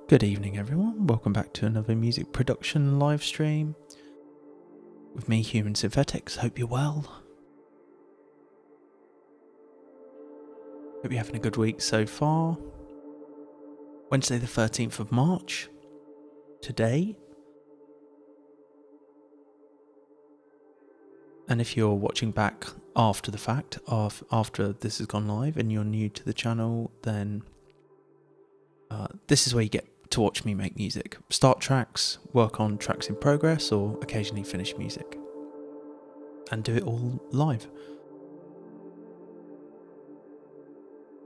Good evening everyone, welcome back to another music production live stream with me, Human Synthetics. Hope you're well. Hope you're having a good week so far. Wednesday the 13th of March, today. And if you're watching back after the fact, after this has gone live and you're new to the channel, then this is where you get to watch me make music. Start tracks, work on tracks in progress, or occasionally finish music. And do it all live.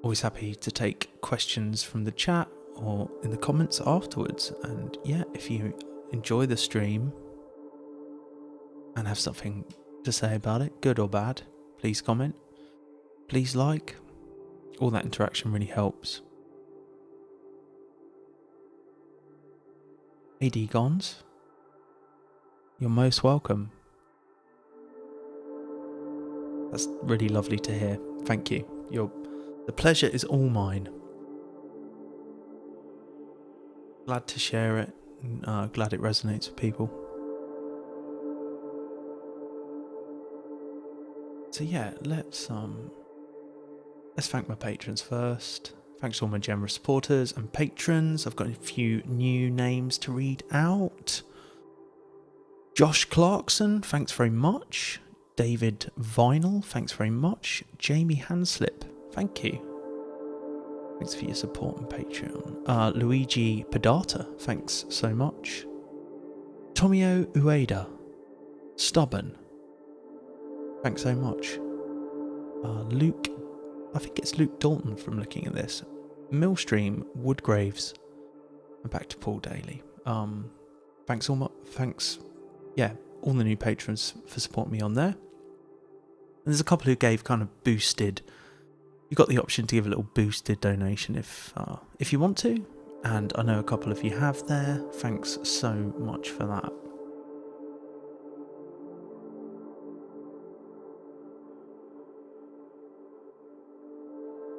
Always happy to take questions from the chat or in the comments afterwards. And yeah, if you enjoy the stream and have something to say about it, good or bad, please comment, please like. All that interaction really helps. AD Gons, you're most welcome. That's really lovely to hear. Thank you. The pleasure is all mine. Glad to share it. Glad it resonates with people. So yeah, let's thank my patrons first. Thanks to all my generous supporters and patrons. I've got a few new names to read out. Josh Clarkson, thanks very much. David Vinyl, thanks very much. Jamie Hanslip, thank you. Thanks for your support on Patreon. Luigi Pedata, thanks so much. Tomio Ueda, Stubborn, thanks so much. Luke, I think it's Luke Dalton from looking at this. Millstream, Woodgraves, and back to Paul Daly. Thanks all the new patrons for supporting me on there. And there's a couple who gave kind of boosted. You got the option to give a little boosted donation if you want to, and I know a couple of you have there. Thanks so much for that.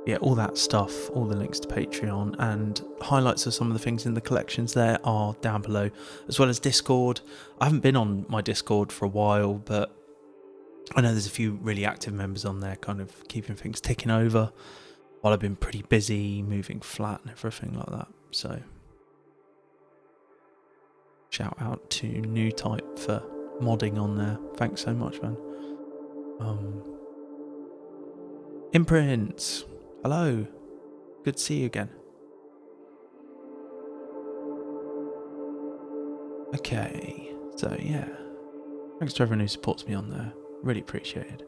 Yeah, all that stuff, all the links to Patreon and highlights of some of the things in the collections there are down below, as well as Discord. I haven't been on my Discord for a while, but I know there's a few really active members on there kind of keeping things ticking over while I've been pretty busy moving flat and everything like that. So shout out to New Type for modding on there. Thanks so much, man. Imprints, hello, good to see you again. Okay, so yeah, thanks to everyone who supports me on there, really appreciate it.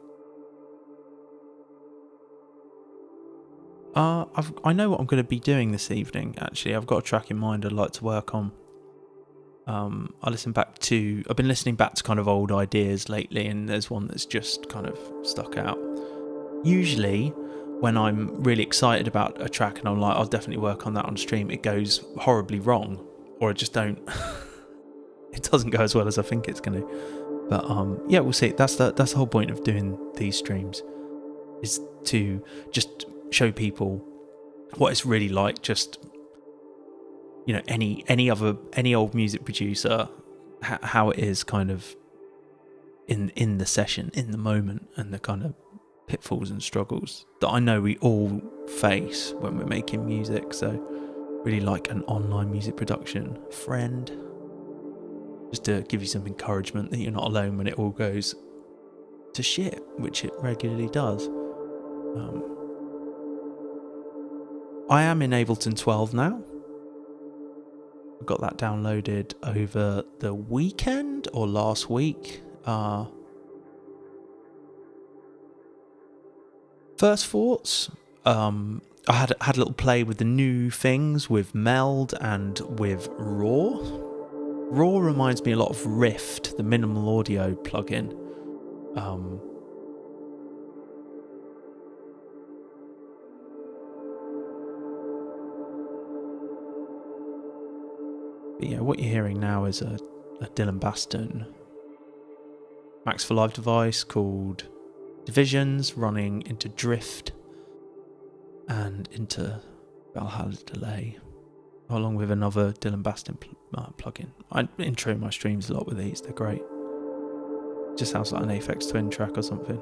I know what I'm going to be doing this evening. Actually, I've got a track in mind I'd like to work on. I've been listening back to kind of old ideas lately, and there's one that's just kind of stuck out. Usually when I'm really excited about a track and I'm like, I'll definitely work on that on stream, it goes horribly wrong, or I just don't it doesn't go as well as I think it's going to. But yeah, we'll see. That's the whole point of doing these streams, is to just show people what it's really like. Just, you know, any old music producer, how it is kind of in the session, in the moment, and the kind of pitfalls and struggles that I know we all face when we're making music. So really like an online music production friend, just to give you some encouragement that you're not alone when it all goes to shit, which it regularly does. I am in Ableton 12 now. I got that downloaded over the weekend or last week. First thoughts, I had a little play with the new things with Meld and with Raw. Raw reminds me a lot of Rift, the minimal audio plugin. But yeah, what you're hearing now is a Dylan Baston Max for Live device called Divisions, running into Drift and into Valhalla Delay. along with another Dylan Baston plugin. I intro my streams a lot with these. They're great. Just sounds like an Aphex Twin track or something.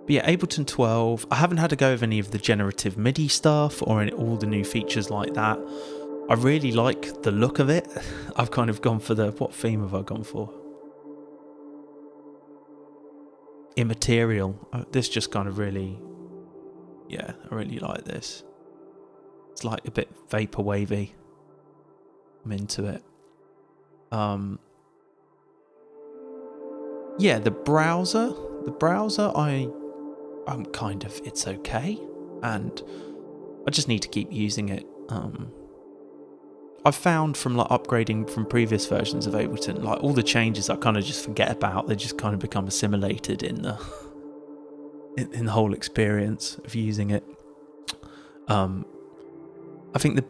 But yeah, Ableton 12. I haven't had to go with any of the generative MIDI stuff or all the new features like that. I really like the look of it. I've kind of gone for what theme have I gone for? Immaterial. This just kind of really, yeah, I really like this. It's like a bit vapor wavy. I'm into it. Yeah, the browser, I'm kind of, it's okay, and I just need to keep using it. I've found from like upgrading from previous versions of Ableton, like all the changes I kind of just forget about. They just kind of become assimilated in the in the whole experience of using it. I think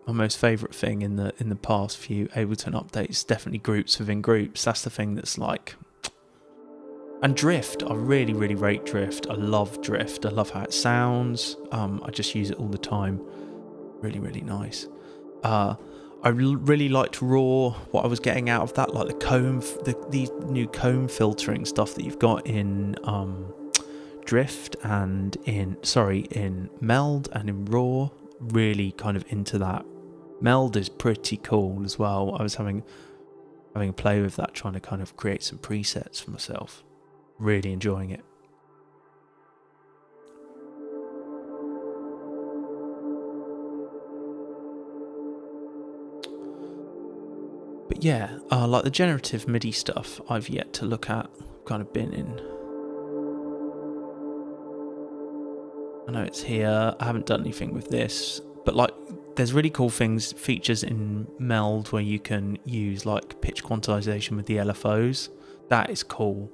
my most favourite thing in the past few Ableton updates, definitely groups within groups. That's the thing that's like, and drift. I really, really rate drift. I love drift. I love how it sounds. I just use it all the time. Really, really nice. I really liked raw. What I was getting out of that, like the comb, these new comb filtering stuff that you've got in drift and in meld and in raw. Really kind of into that. Meld is pretty cool as well. I was having a play with that, trying to kind of create some presets for myself. Really enjoying it. But yeah, like the generative MIDI stuff, I've yet to look at. Kind of been in. I know it's here. I haven't done anything with this, but like, there's really cool features in Meld where you can use like pitch quantization with the LFOs. That is cool.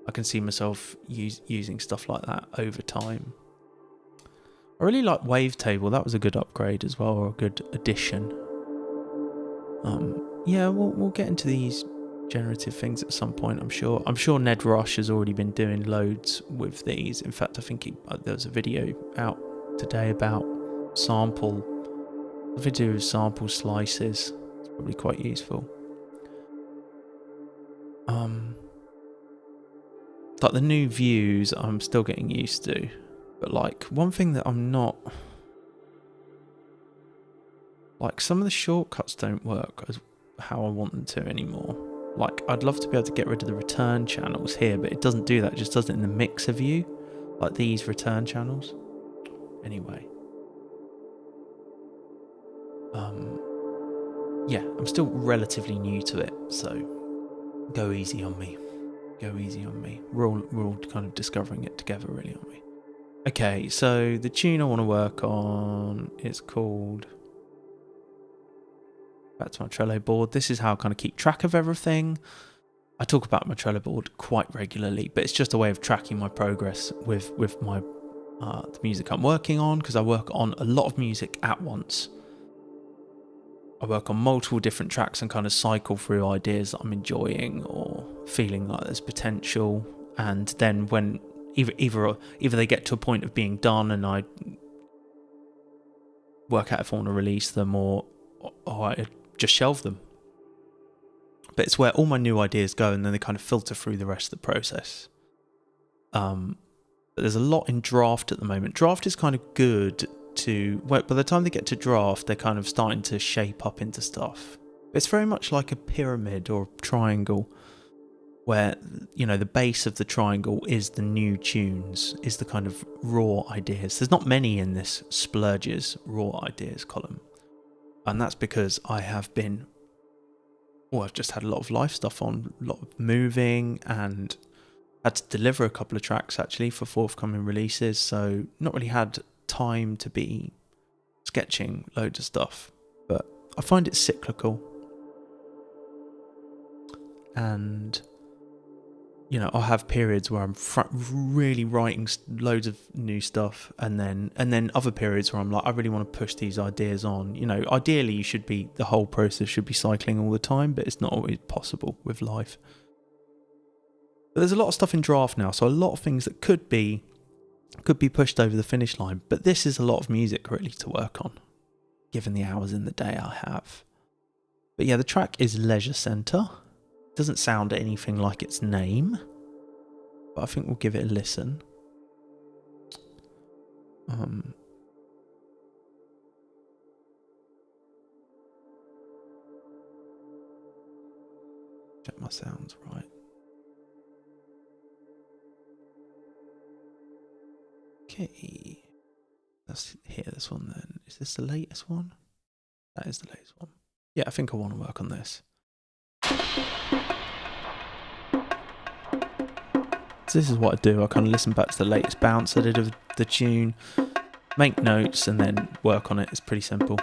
I can see myself using stuff like that over time. I really like Wavetable. That was a good upgrade as well, or a good addition. Yeah, we'll get into these generative things at some point, I'm sure. I'm sure Ned Rush has already been doing loads with these. In fact, I think there was a video out today about a video of sample slices. It's probably quite useful. Like the new views, I'm still getting used to. But like, one thing that I'm not... Like, some of the shortcuts don't work as how I want them to anymore. Like, I'd love to be able to get rid of the return channels here, but it doesn't do that. It just does it in the mixer view. Like these return channels. Anyway. Yeah, I'm still relatively new to it, so go easy on me. Go easy on me. We're all kind of discovering it together, really, aren't we? Okay, so the tune I want to work on is called... Back to my Trello board. This is how I kind of keep track of everything. I talk about my Trello board quite regularly, but it's just a way of tracking my progress with my the music I'm working on, because I work on a lot of music at once. I work on multiple different tracks and kind of cycle through ideas that I'm enjoying or feeling like there's potential, and then when either they get to a point of being done and I work out if I want to release them or I just shelve them. But it's where all my new ideas go, and then they kind of filter through the rest of the process. But there's a lot in draft at the moment. Draft is kind of good to... Well, by the time they get to draft, they're kind of starting to shape up into stuff. It's very much like a pyramid or a triangle, where, you know, the base of the triangle is the new tunes, is the kind of raw ideas. There's not many in this Splurges raw ideas column. And that's because I have been... Well, I've just had a lot of life stuff on, a lot of moving, and had to deliver a couple of tracks actually for forthcoming releases, so not really had time to be sketching loads of stuff. But I find it cyclical. And, you know, I'll have periods where I'm really writing loads of new stuff, and then other periods where I'm like, I really want to push these ideas on. You know, ideally the whole process should be cycling all the time, but it's not always possible with life. But there's a lot of stuff in draft now, so a lot of things that could be could be pushed over the finish line, but this is a lot of music really to work on, given the hours in the day I have. But yeah, the track is Leisure Centre. Doesn't sound anything like its name, but I think we'll give it a listen. Check my sounds right. Okay, let's hear this one then. Is this the latest one? That is the latest one. Yeah, I think I want to work on this. So this is what I do. I kind of listen back to the latest bounce I did of the tune, make notes, and then work on it. It's pretty simple.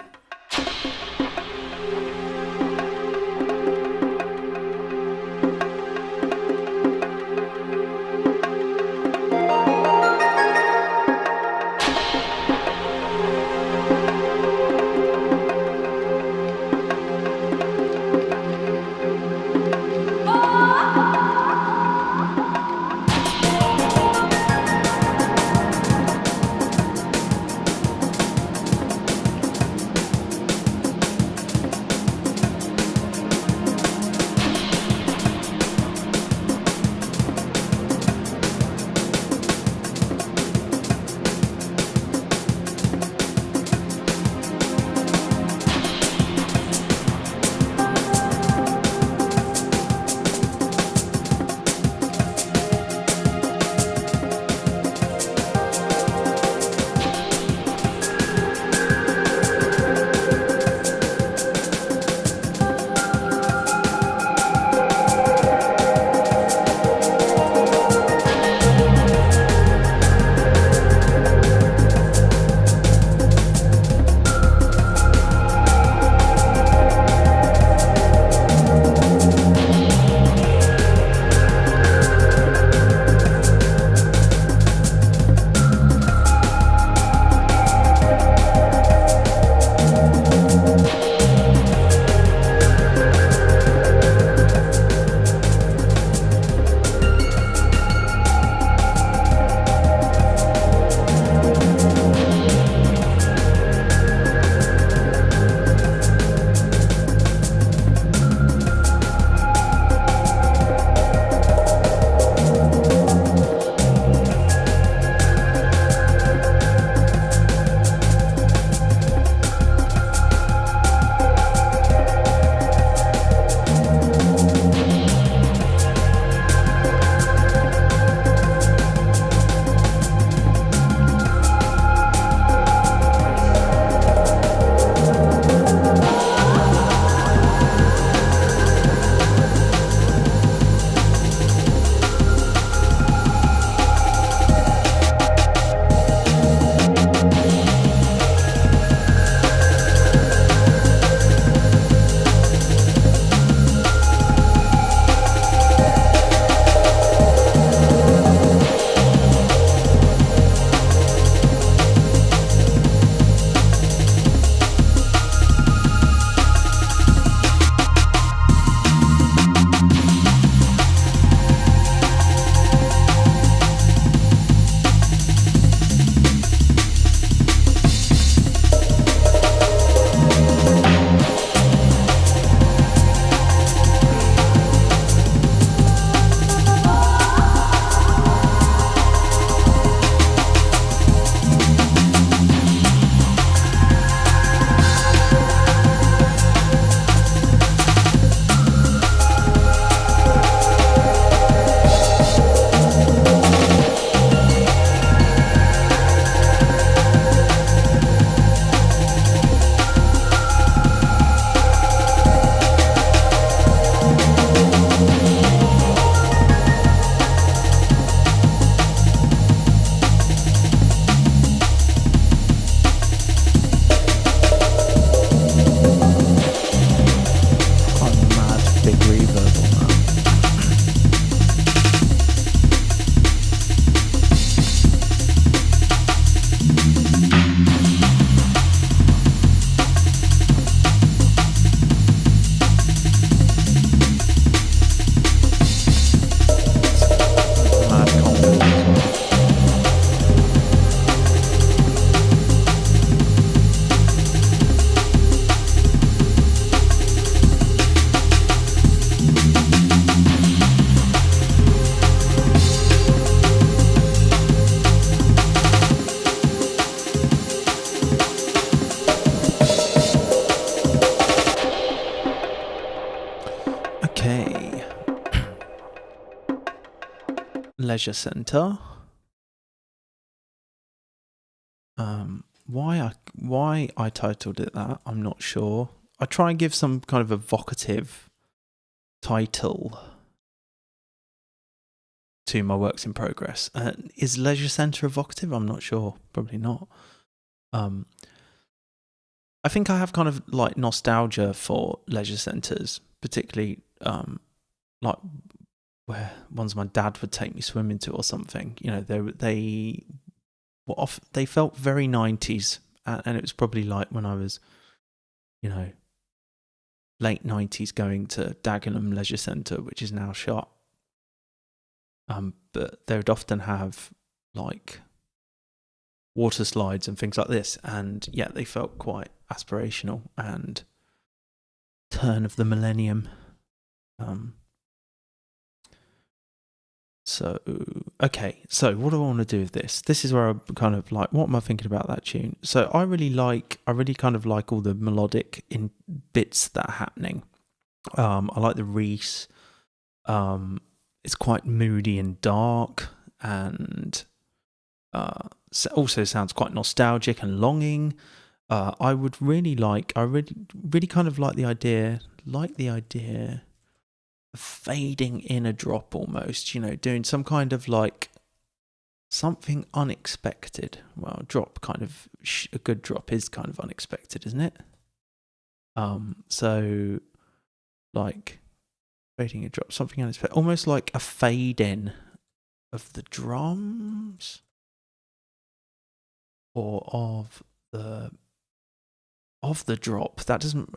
leisure centre. Why I titled it that, I'm not sure. I try and give some kind of evocative title to my works in progress. Is leisure centre evocative? I'm not sure. Probably not. I think I have kind of like nostalgia for leisure centres, particularly like where ones my dad would take me swimming to or something. You know, they felt very 90s, and it was probably like when I was, you know, late 90s going to Dagenham Leisure Centre, which is now shut. But they would often have like water slides and things like this, and yeah, they felt quite aspirational and turn of the millennium. So what do I want to do with this? This is where I'm kind of like, what am I thinking about that tune? So I really kind of like all the melodic in bits that are happening. I like the Reese. It's quite moody and dark, and also sounds quite nostalgic and longing. I really kind of like the idea of fading in a drop almost, you know, doing some kind of like something unexpected. Well, a drop kind of, a good drop is kind of unexpected, isn't it? So like fading a drop, something unexpected, almost like a fade in of the drums or of the drop. That doesn't.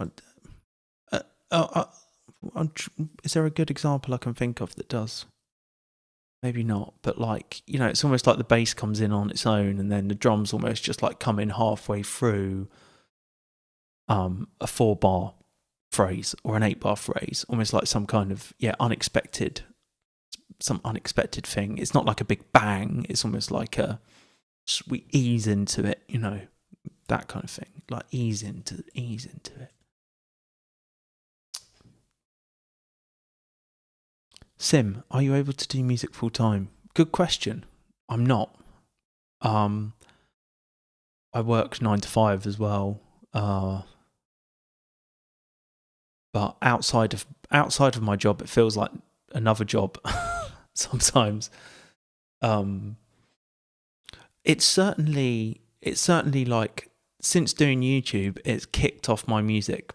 Is there a good example I can think of that does? Maybe not, but like, you know, it's almost like the bass comes in on its own, and then the drums almost just like come in halfway through a 4-bar phrase or an 8-bar phrase, almost like some kind of unexpected thing. It's not like a big bang. It's almost like we ease into it, you know, that kind of thing. Like ease into it. Sim, are you able to do music full time? Good question. I'm not. I work 9 to 5 as well. But outside of my job, it feels like another job sometimes. It's certainly like, since doing YouTube, it's kicked off my music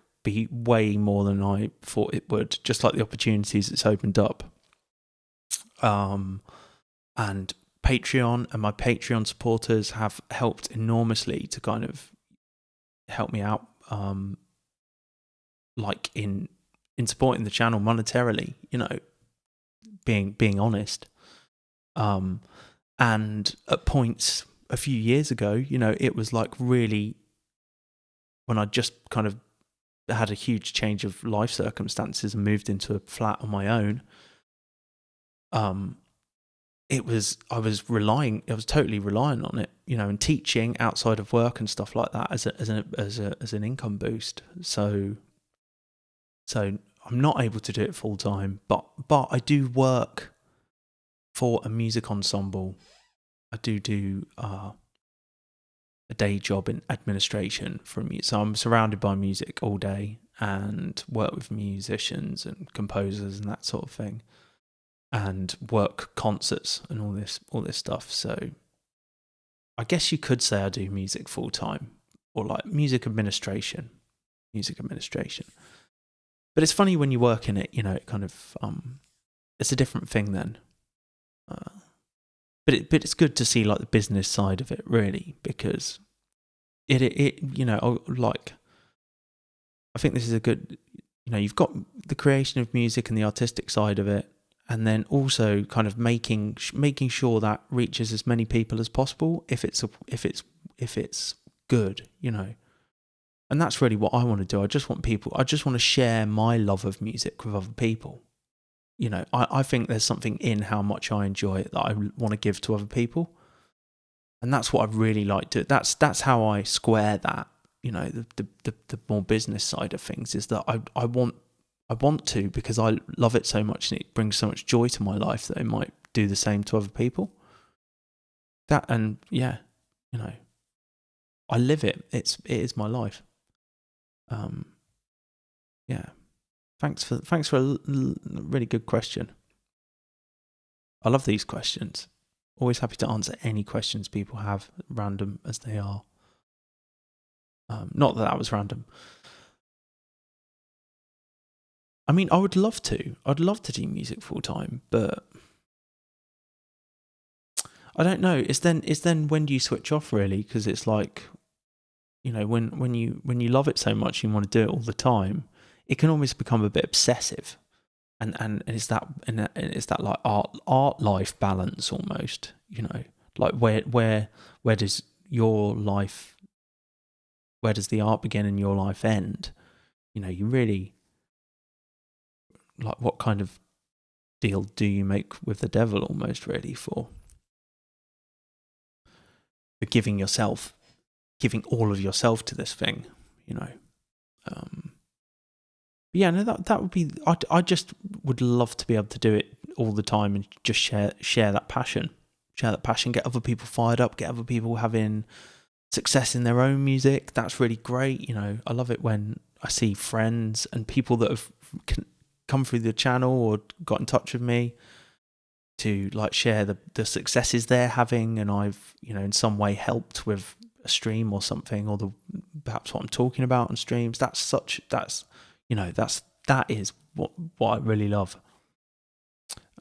way more than I thought it would, just like the opportunities it's opened up. And Patreon and my Patreon supporters have helped enormously to kind of help me out, like in supporting the channel monetarily, you know, being honest. And at points a few years ago, you know, it was like really when I just kind of had a huge change of life circumstances and moved into a flat on my own. I was totally relying on it, you know, and teaching outside of work and stuff like that as an income boost. So I'm not able to do it full time, but I do work for a music ensemble. I do a day job in administration for music. So I'm surrounded by music all day and work with musicians and composers and that sort of thing, and work concerts and all this stuff. So I guess you could say I do music full time, or like music administration. But it's funny when you work in it, you know, it kind of it's a different thing then. But it's good to see like the business side of it, really, because it you know, like, I think this is a good, you know, you've got the creation of music and the artistic side of it, and then also kind of making sure that reaches as many people as possible if it's good, you know. And that's really what I want to do. I just want to share my love of music with other people. You know, I think there's something in how much I enjoy it that I want to give to other people. And that's what I really like to do. That's how I square that, you know, the more business side of things, is that I want to, because I love it so much and it brings so much joy to my life, that it might do the same to other people. That, and yeah, you know, I live it. It is my life. Yeah. Thanks for a really good question. I love these questions. Always happy to answer any questions people have, random as they are. Not that that was random. I mean, I would love to. I'd love to do music full time, but I don't know. It's then when do you switch off, really? Because it's like, you know, when you love it so much, you want to do it all the time. It can almost become a bit obsessive, and it's that like art life balance almost. You know, like where does your life, where does the art begin and your life end? You know, you really, like, what kind of deal do you make with the devil almost, really, for giving all of yourself to this thing, you know? Yeah, no, that would be, I just would love to be able to do it all the time and just share that passion, get other people fired up, get other people having success in their own music. That's really great. You know, I love it when I see friends and people that have come through the channel or got in touch with me to like share the successes they're having, and I've, you know, in some way helped with a stream or something, or perhaps what I'm talking about on streams. That is what I really love.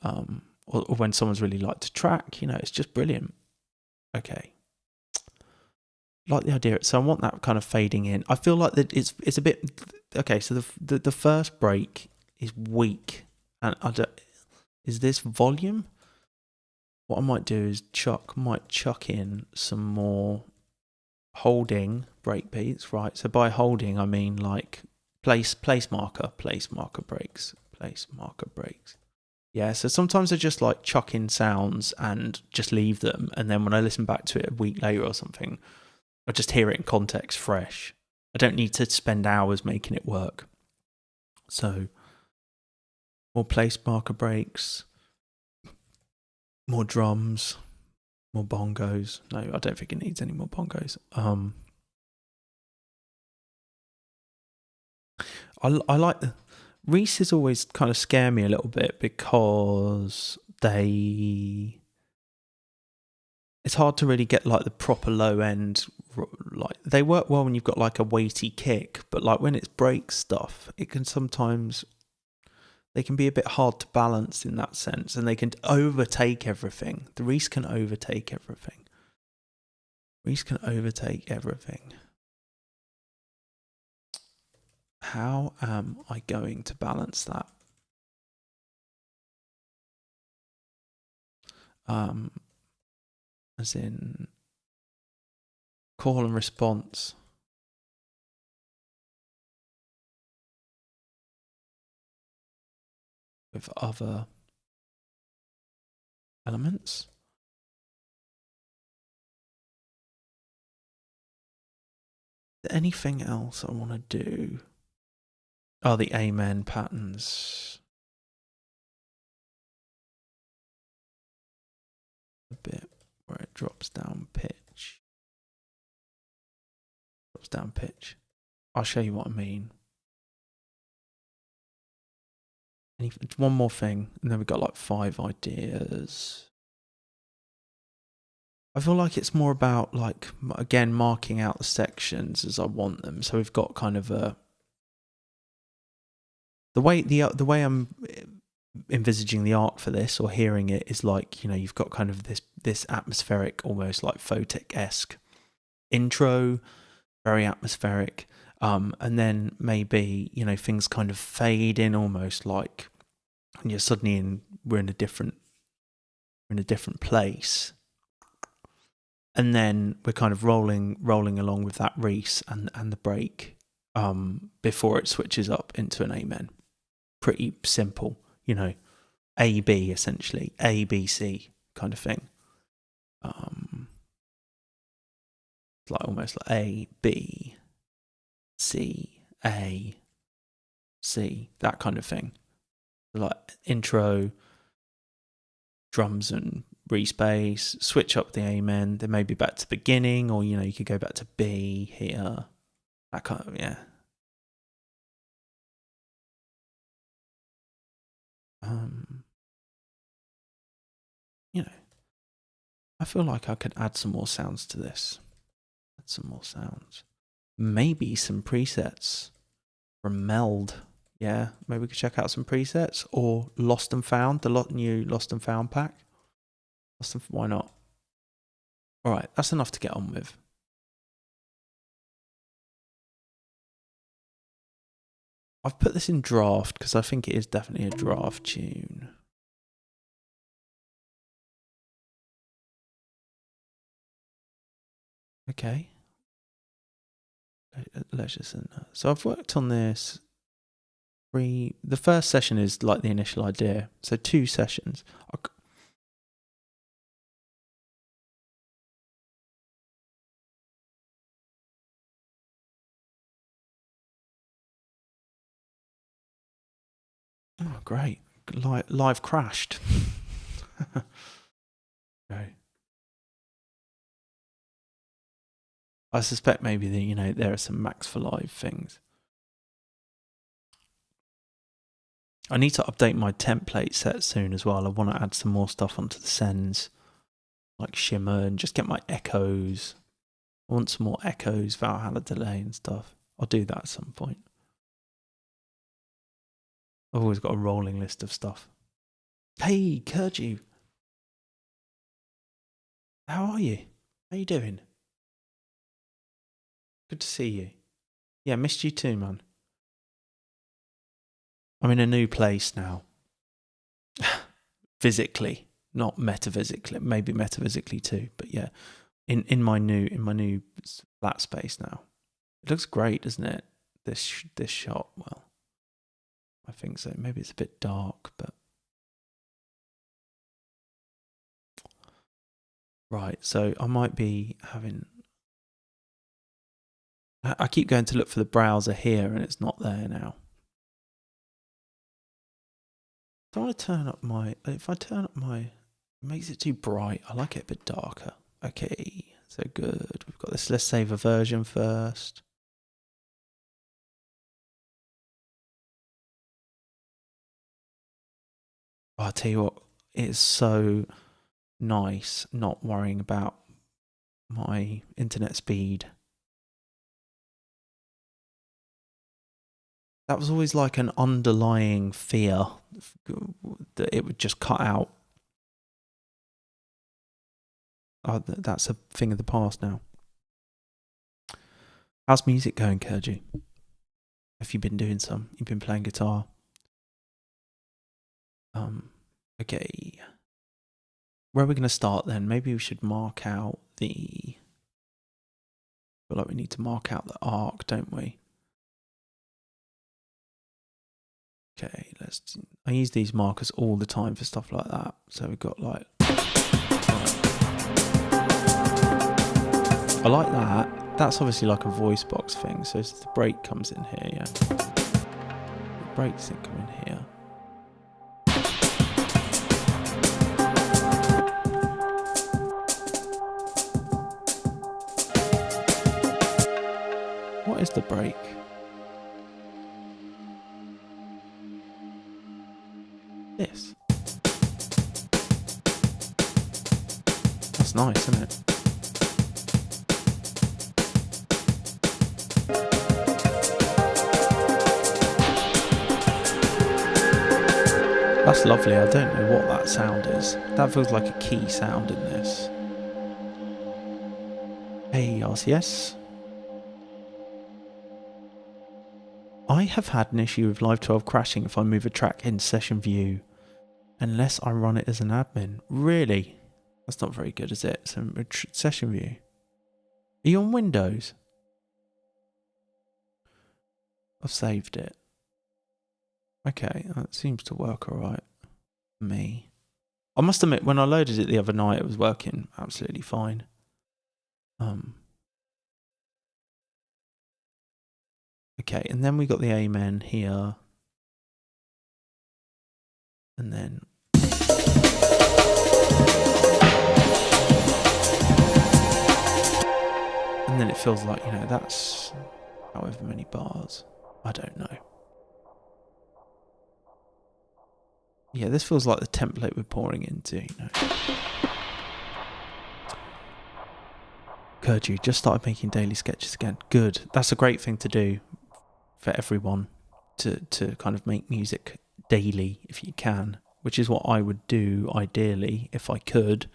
Or when someone's really liked a track, you know, it's just brilliant. Okay. Like the idea, so I want that kind of fading in. I feel like that it's a bit okay. So the first break is weak, and is this volume? What I might do is chuck in some more holding breakbeats, right? So by holding, I mean like place marker breaks. Yeah, so sometimes I just like chuck in sounds and just leave them, and then when I listen back to it a week later or something, I just hear it in context fresh. I don't need to spend hours making it work. So more place marker breaks, more drums, more bongos. No, I don't think it needs any more bongos. I like the Reese's always kind of scare me a little bit because it's hard to really get like the proper low end. Like they work well when you've got like a weighty kick, but like when it's break stuff, they can be a bit hard to balance in that sense, and they can overtake everything. The Reese can overtake everything. How am I going to balance that? As in call and response. With other elements. Anything else I want to do? Oh, the amen patterns. A bit where it drops down pitch. I'll show you what I mean. One more thing, and then we've got like 5 ideas. I feel like it's more about, like, again, marking out the sections as I want them. So we've got kind of the way I'm envisaging the art for this, or hearing it, is like, you know, you've got kind of this atmospheric, almost like Photek-esque intro, very atmospheric, and then maybe, you know, things kind of fade in almost like, and you're suddenly we're in a different place, and then we're kind of rolling along with that Reese and the break before it switches up into an amen. Pretty simple, you know, A-B essentially, A-B-C kind of thing. Like almost like A-B-C, A-C, that kind of thing. Like intro, drums and Reese bass, switch up the Amen, then maybe back to the beginning, or you could go back to B here. That kind of, yeah. I feel like I could add some more sounds to this. Add some more sounds. Maybe some presets from Meld. Yeah, maybe we could check out some presets, or Lost and Found, the new Lost and Found pack. Why not? All right, that's enough to get on with. I've put this in draft because I think it is definitely a draft tune. Okay. Leisure Center. So I've worked on this. The first session is like the initial idea. So 2 sessions. Oh, great. Live crashed. Okay. I suspect maybe that, there are some Max for Live things. I need to update my template set soon as well. I want to add some more stuff onto the sends, like shimmer, and just get my echoes. I want some more echoes, Valhalla delay and stuff. I'll do that at some point. I've always got a rolling list of stuff. Hey, Kurju. How are you? How you doing? Good to see you. Yeah, missed you too, man. I'm in a new place now. Physically, not metaphysically. Maybe metaphysically too, but yeah, in my new flat space now. It looks great, doesn't it? This shot. Well, I think so. Maybe it's a bit dark, but right. So I might be having. I keep going to look for the browser here, and it's not there now. Do I turn up my? If I turn up my, it makes it too bright. I like it a bit darker. Okay, so good. We've got this. Let's save a version first. Oh, I'll tell you what, it is so nice not worrying about my internet speed. That was always like an underlying fear that it would just cut out. Oh, that's a thing of the past now. How's music going, Kurju? Have you been doing some? You've been playing guitar? Okay. Where are we going to start then? Maybe we should mark out I feel like we need to mark out the arc, don't we? Okay, I use these markers all the time for stuff like that. So we've got like, I like that. That's obviously like a voice box thing. So the break comes in here, yeah. The breaks that come in here. What is the break? This. That's nice, isn't it? That's lovely. I don't know what that sound is. That feels like a key sound in this. Hey, RCS. I have had an issue with Live 12 crashing if I move a track in session view, unless I run it as an admin. Really? That's not very good, is it? So, session view. Are you on Windows? I've saved it. Okay, that seems to work alright for me. I must admit, when I loaded it the other night, it was working absolutely fine. Okay, and then we got the Amen here. And then feels like, you know, that's however many bars. I don't know. Yeah, this feels like the template we're pouring into, you know. Kurju just started making daily sketches again. Good. That's a great thing to do for everyone, to kind of make music daily if you can, which is what I would do ideally if I could.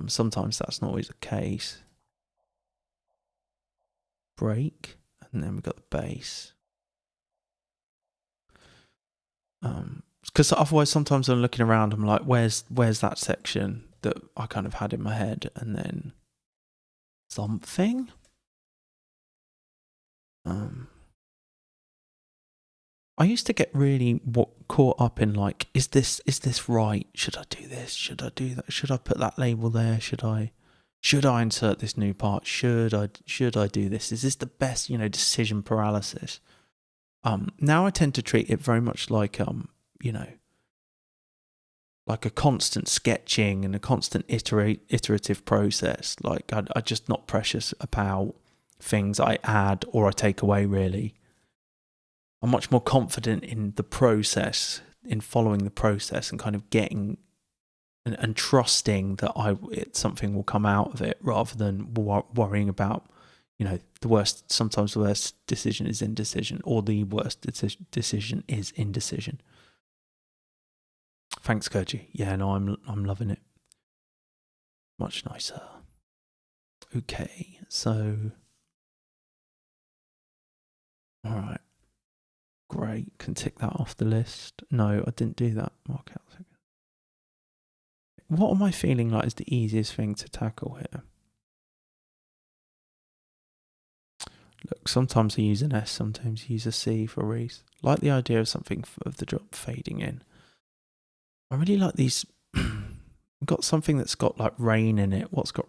Sometimes that's not always the case. Break, and then we've got the bass. Because otherwise sometimes I'm looking around, I'm like, where's that section that I kind of had in my head, and then something. I used to get really caught up in like, is this right? Should I do this? Should I do that? Should I put that label there? Should I insert this new part? Should I do this? Is this the best, you know, decision paralysis? Now I tend to treat it very much like you know, like a constant sketching and a constant iterative process. Like I'm just not precious about things I add or I take away, really. I'm much more confident in the process, in following the process and kind of getting and trusting that something will come out of it, rather than worrying about, you know, sometimes the worst decision is indecision, or the worst decision is indecision. Thanks, Kurji. Yeah, no, I'm loving it. Much nicer. Okay, so all right. Great, can tick that off the list. No, I didn't do that. Mark out a second. What am I feeling like is the easiest thing to tackle here? Look, sometimes I use an S, sometimes I use a C for Reese. Like the idea of something of the drop fading in. I really like these. I've got something that's got like rain in it. What's got?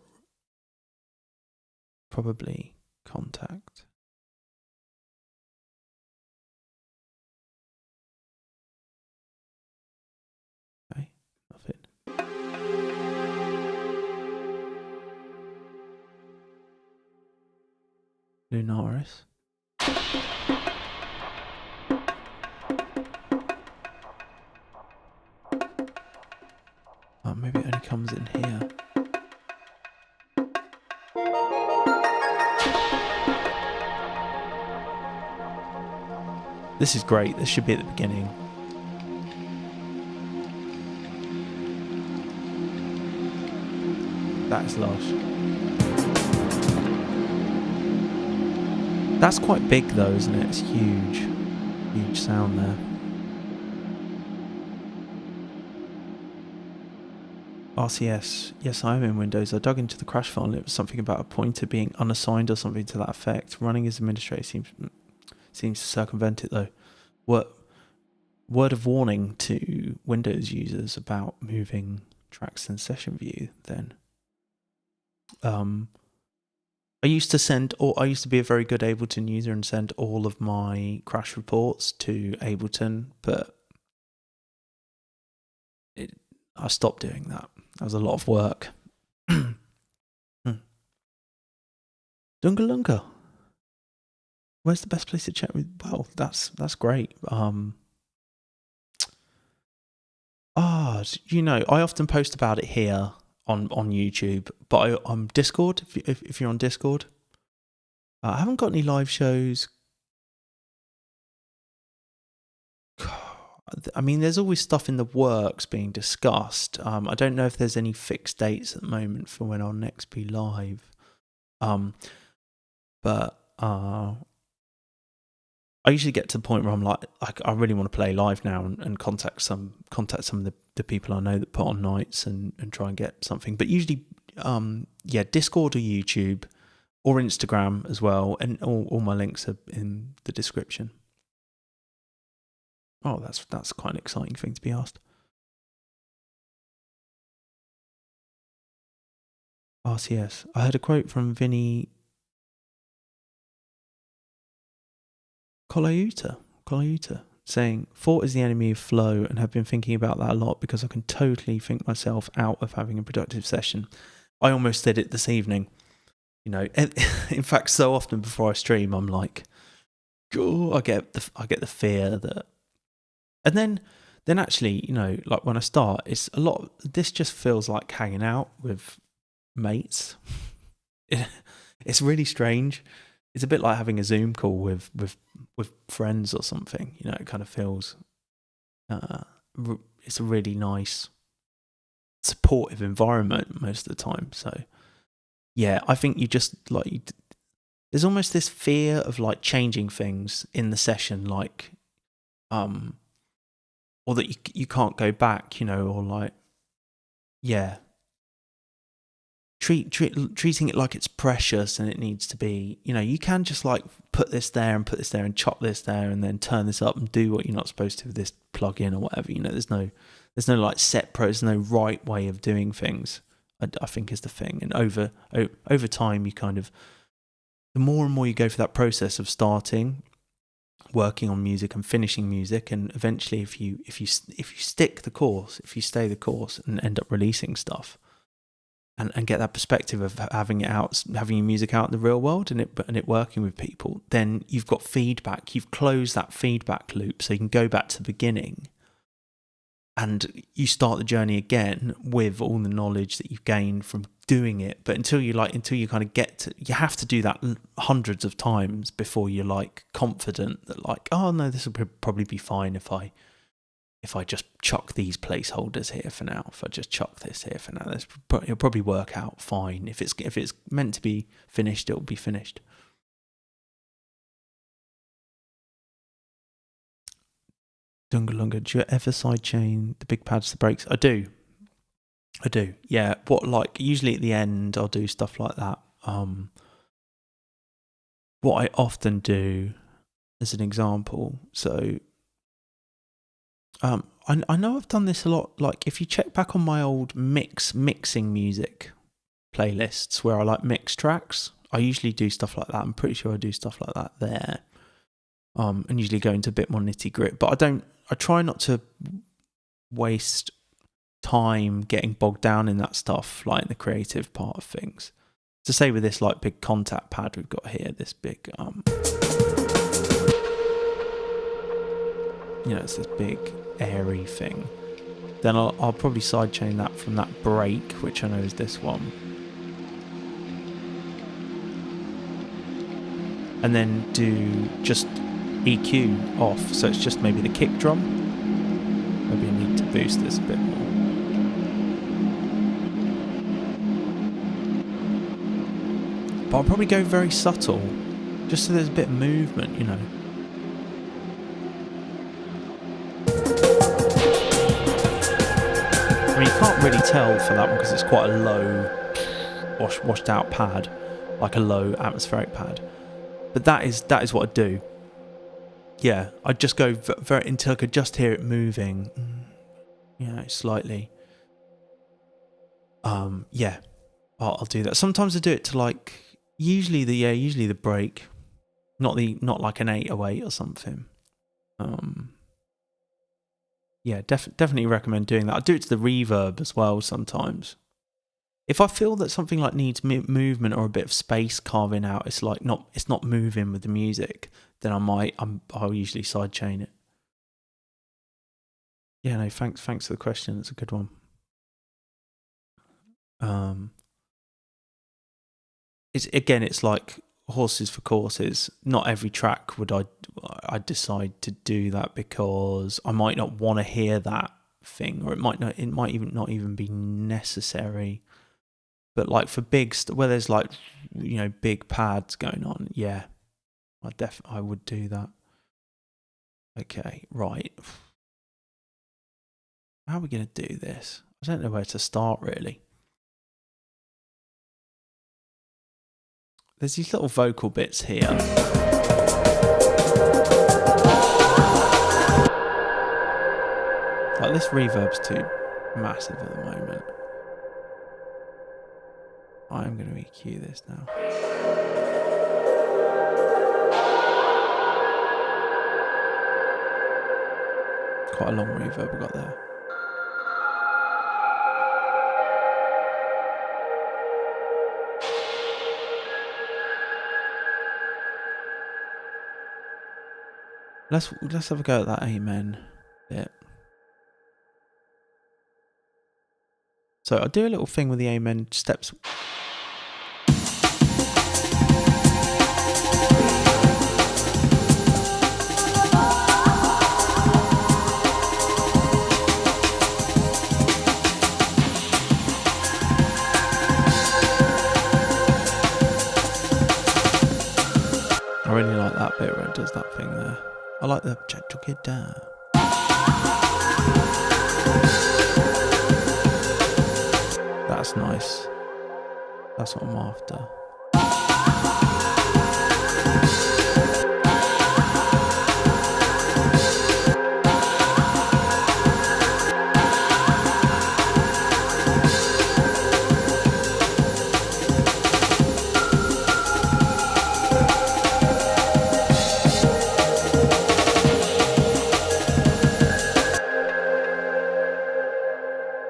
Probably contact. Okay, nothing. Lunaris. Oh, maybe it only comes in here. This is great. This should be at the beginning. That's lush. That's quite big though, isn't it? It's huge. Huge sound there. RCS. Yes, I am in Windows. I dug into the crash file and it was something about a pointer being unassigned or something to that effect. Running as administrator seems to circumvent it though. Word of warning to Windows users about moving tracks in session view then. I used to be a very good Ableton user and send all of my crash reports to Ableton, but I stopped doing that. That was a lot of work. Dungalunga. Where's the best place to check with? Well, that's great. You know, I often post about it here on YouTube, but I'm Discord. If you're on Discord, I haven't got any live shows. I mean, there's always stuff in the works being discussed. I don't know if there's any fixed dates at the moment for when I'll next be live. But I usually get to the point where I'm like I really want to play live now and contact some of the people I know that put on nights and try and get something. But usually, Discord or YouTube or Instagram as well, and all my links are in the description. Oh, that's quite an exciting thing to be asked. RCS. I heard a quote from Vinny Colaiuta saying, "Thought is the enemy of flow," and have been thinking about that a lot because I can totally think myself out of having a productive session. I almost did it this evening. You know, and in fact, so often before I stream, I'm like, oh, I get the fear that, and then actually, you know, like when I start, it's a lot. This just feels like hanging out with mates. It's really strange. It's a bit like having a Zoom call with friends or something. You know, it kind of feels. It's a really nice, supportive environment most of the time. So, yeah, I think you just like. There's almost this fear of like changing things in the session, like, or that you can't go back, you know, or like, yeah. Treating it like it's precious and it needs to be, you know, you can just like put this there and chop this there and then turn this up and do what you're not supposed to with this plugin or whatever. You know, there's no like set there's no right way of doing things. I think is the thing. And over time, you kind of, the more and more you go through that process of starting, working on music and finishing music, and eventually, if you stick the course, if you stay the course and end up releasing stuff. And get that perspective of having your music out in the real world and it working with people, then you've got feedback. You've closed that feedback loop, so you can go back to the beginning, and you start the journey again with all the knowledge that you've gained from doing it. But until you kind of get to, you have to do that hundreds of times before you're like confident that like, oh no, this will probably be fine if I just chuck these placeholders here for now, if I just chuck this here for now, it'll probably work out fine. If it's meant to be finished, it'll be finished. Dungalunga, do you ever sidechain the big pads to breaks? I do. Yeah. What, like, usually at the end, I'll do stuff like that. What I often do, as an example, so. I know I've done this a lot. Like, if you check back on my old mixing music playlists where I like mix tracks, I usually do stuff like that. I'm pretty sure I do stuff like that there. And usually go into a bit more nitty gritty. But I try not to waste time getting bogged down in that stuff, like the creative part of things. To say with this like big contact pad we've got here, this big you know, it's this big airy thing. Then I'll probably sidechain that from that break, which I know is this one, and then do just EQ off, so it's just maybe the kick drum. Maybe I need to boost this a bit more. But I'll probably go very subtle, just so there's a bit of movement, you know. I mean, you can't really tell for that one because it's quite a low, washed out pad, like a low atmospheric pad. But that is what I do. Yeah, I'd just go very until I could just hear it moving. Yeah, slightly. Yeah, I'll do that. Sometimes I do it to like usually the break, not like an 808 or something. Yeah, definitely recommend doing that. I do it to the reverb as well sometimes. If I feel that something like needs movement or a bit of space carving out, it's not moving with the music, then I'll usually sidechain it. Yeah, no, thanks for the question. It's a good one. It's like horses for courses. Not every track would I decide to do that because I might not want to hear that thing, or it might even not even be necessary. But like for where there's like, you know, big pads going on, yeah, I would do that. Okay, right. How are we going to do this? I don't know where to start really. There's these little vocal bits here. Like this reverb's too massive at the moment. I'm going to EQ this now. Quite a long reverb I got there. Let's have a go at that amen bit. So I'll do a little thing with the amen steps. I really like that bit where it does that thing there. I like the gentle guitar. That's nice. That's what I'm after.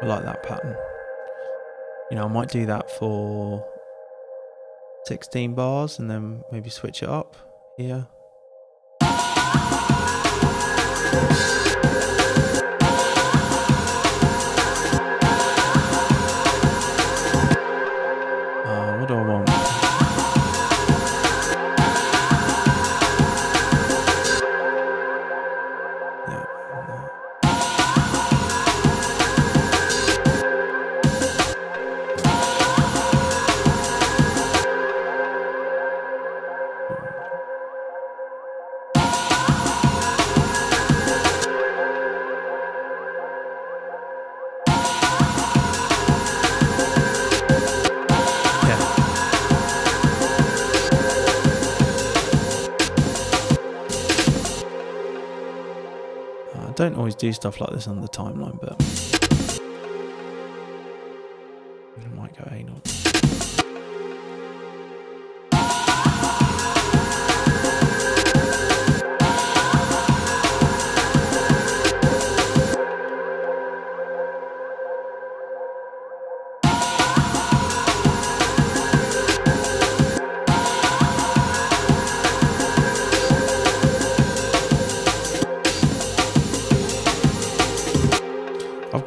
I like that pattern. You know, I might do that for 16 bars and then maybe switch it up here. What do I want? I don't always do stuff like this on the timeline, but I might go anal.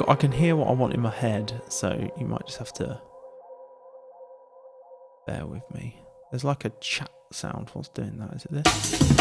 I can hear what I want in my head, so you might just have to bear with me. There's like a chat sound whilst doing that. Is it this?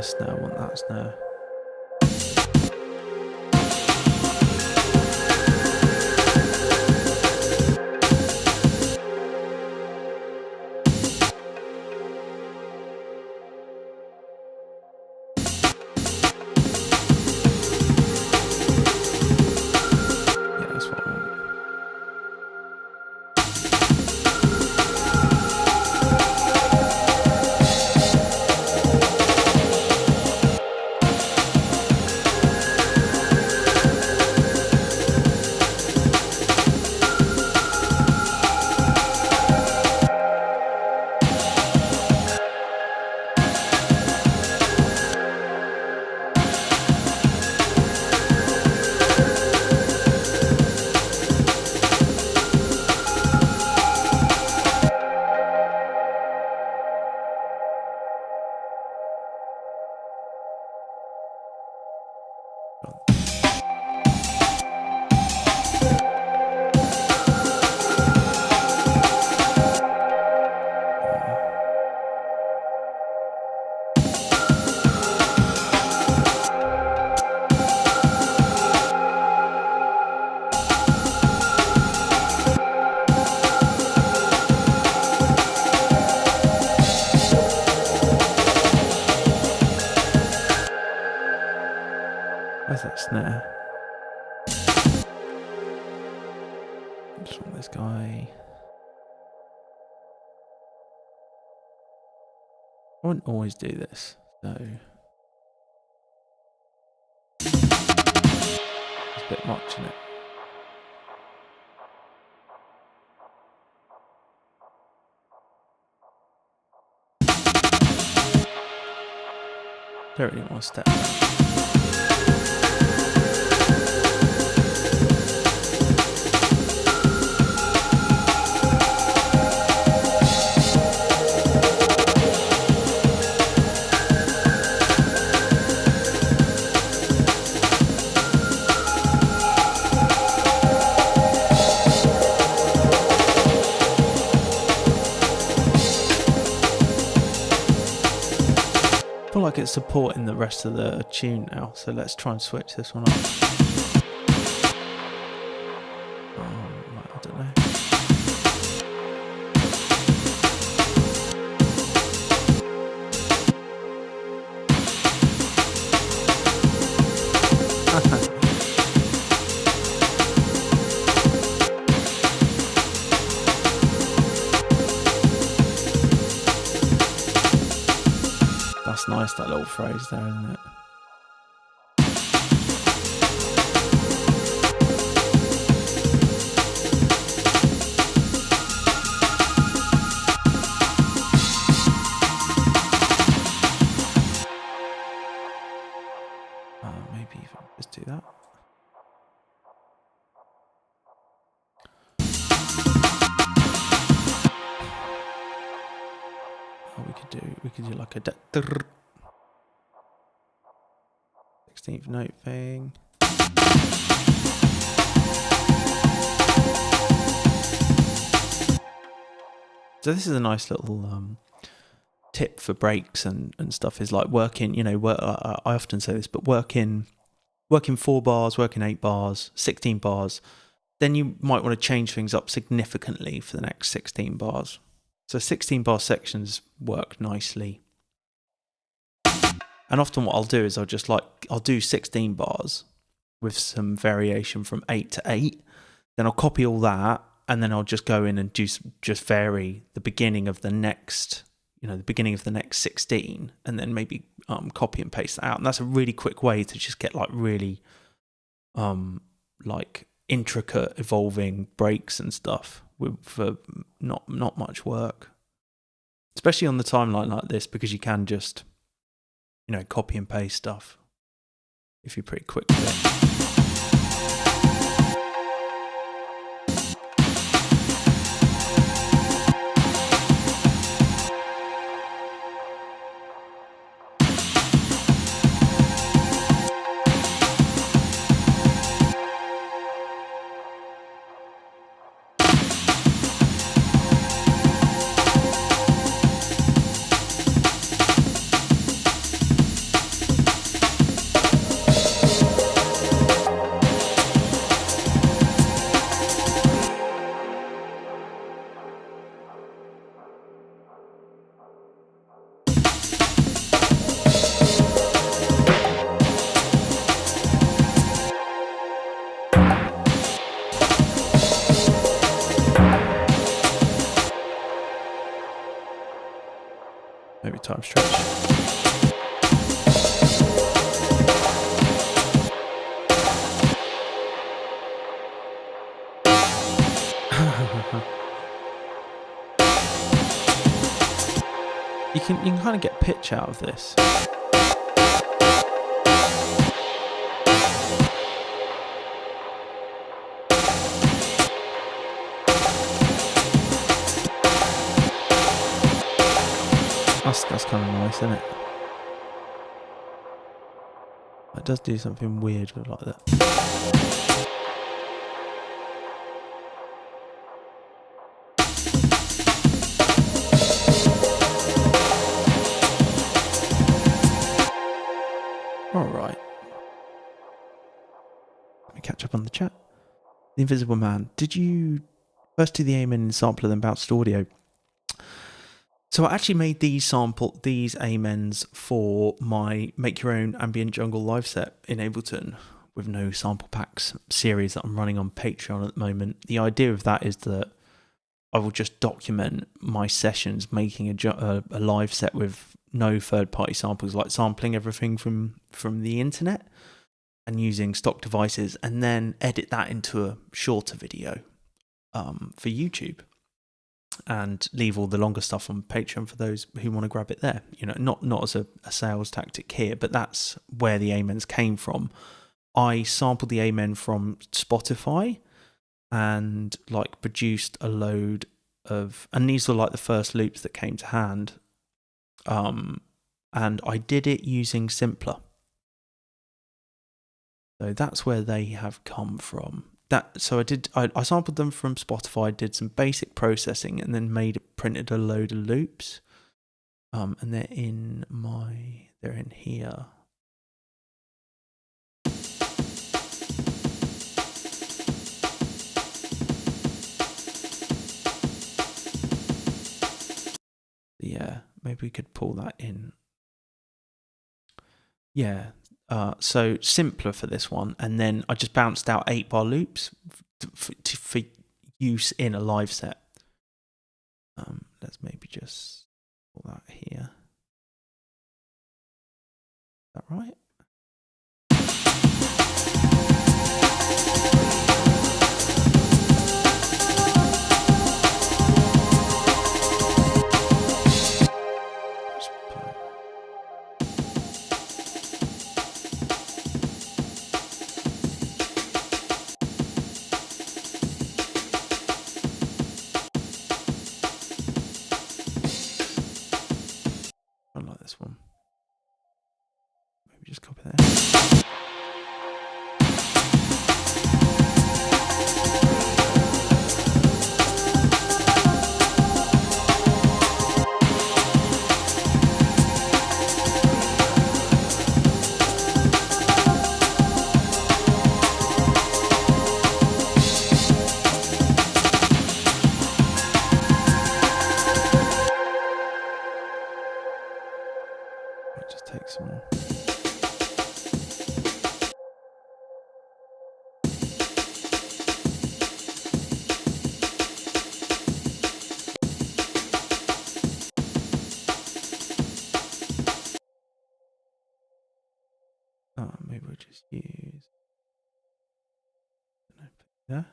Snare, I want that snare. Yeah, that's what I want. Where's that snare? guy. I wouldn't always do this, so it's a bit much, isn't it? Don't really want to step back. I feel like it's supporting the rest of the tune now, so let's try and switch this one up. I don't know. That's nice, that little phrase there, isn't it? Maybe even just do that. We could do like a 16th note thing. So this is a nice little tip for breaks and stuff, is like working, you know, I often say this, but working 4 bars, working 8 bars, 16 bars, then you might want to change things up significantly for the next 16 bars. So 16 bar sections work nicely. And often what I'll do is I'll do 16 bars with some variation from 8 to 8. Then I'll copy all that, and then I'll just go in and just vary the beginning of the next, the beginning of the next 16, and then maybe copy and paste that out. And that's a really quick way to just get like really like intricate evolving breaks and stuff for not much work. Especially on the timeline like this, because you can just copy and paste stuff if you're pretty quick with it. Maybe time stretch. You can kind of get pitch out of this. That's kind of nice, isn't it? It does do something weird with like that. All right. Let me catch up on the chat. The Invisible Man. Did you first do the Amen sampler, then bounced audio? So I actually made these amens for my Make Your Own Ambient Jungle live set in Ableton, with no sample packs series that I'm running on Patreon at the moment. The idea of that is that I will just document my sessions making a live set with no third-party samples, like sampling everything from the internet and using stock devices, and then edit that into a shorter video for YouTube, and leave all the longer stuff on Patreon for those who want to grab it there. You know, not as a sales tactic here, but that's where the amens came from. I sampled the amen from Spotify and like produced a load of, and these were like the first loops that came to hand. And I did it using Simpler. So that's where they have come from. So I sampled them from Spotify, did some basic processing, and then printed a load of loops. And they're in here. Yeah, maybe we could pull that in. Yeah. So Simpler for this one, and then I just bounced out 8-bar loops for use in a live set. Let's maybe just pull that here. Is that right? This one. Maybe just copy that. Just take some more. Maybe we'll just use. Yeah.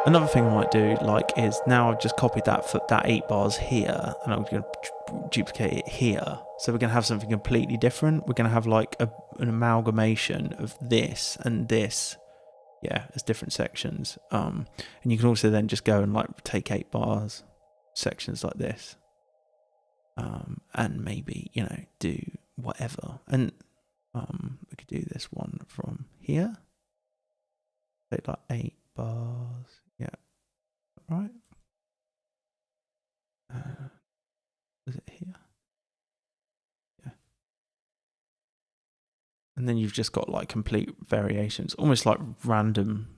Another thing I might do, is now I've just copied that 8 bars here, and I'm going to duplicate it here. So we're going to have something completely different. We're going to have an amalgamation of this and this, as different sections. And you can also then just go and take 8 bars, sections like this, and maybe do whatever. And we could do this one from here. Take 8 bars. Yeah, right. Is it here? Yeah. And then you've just got complete variations, almost like random.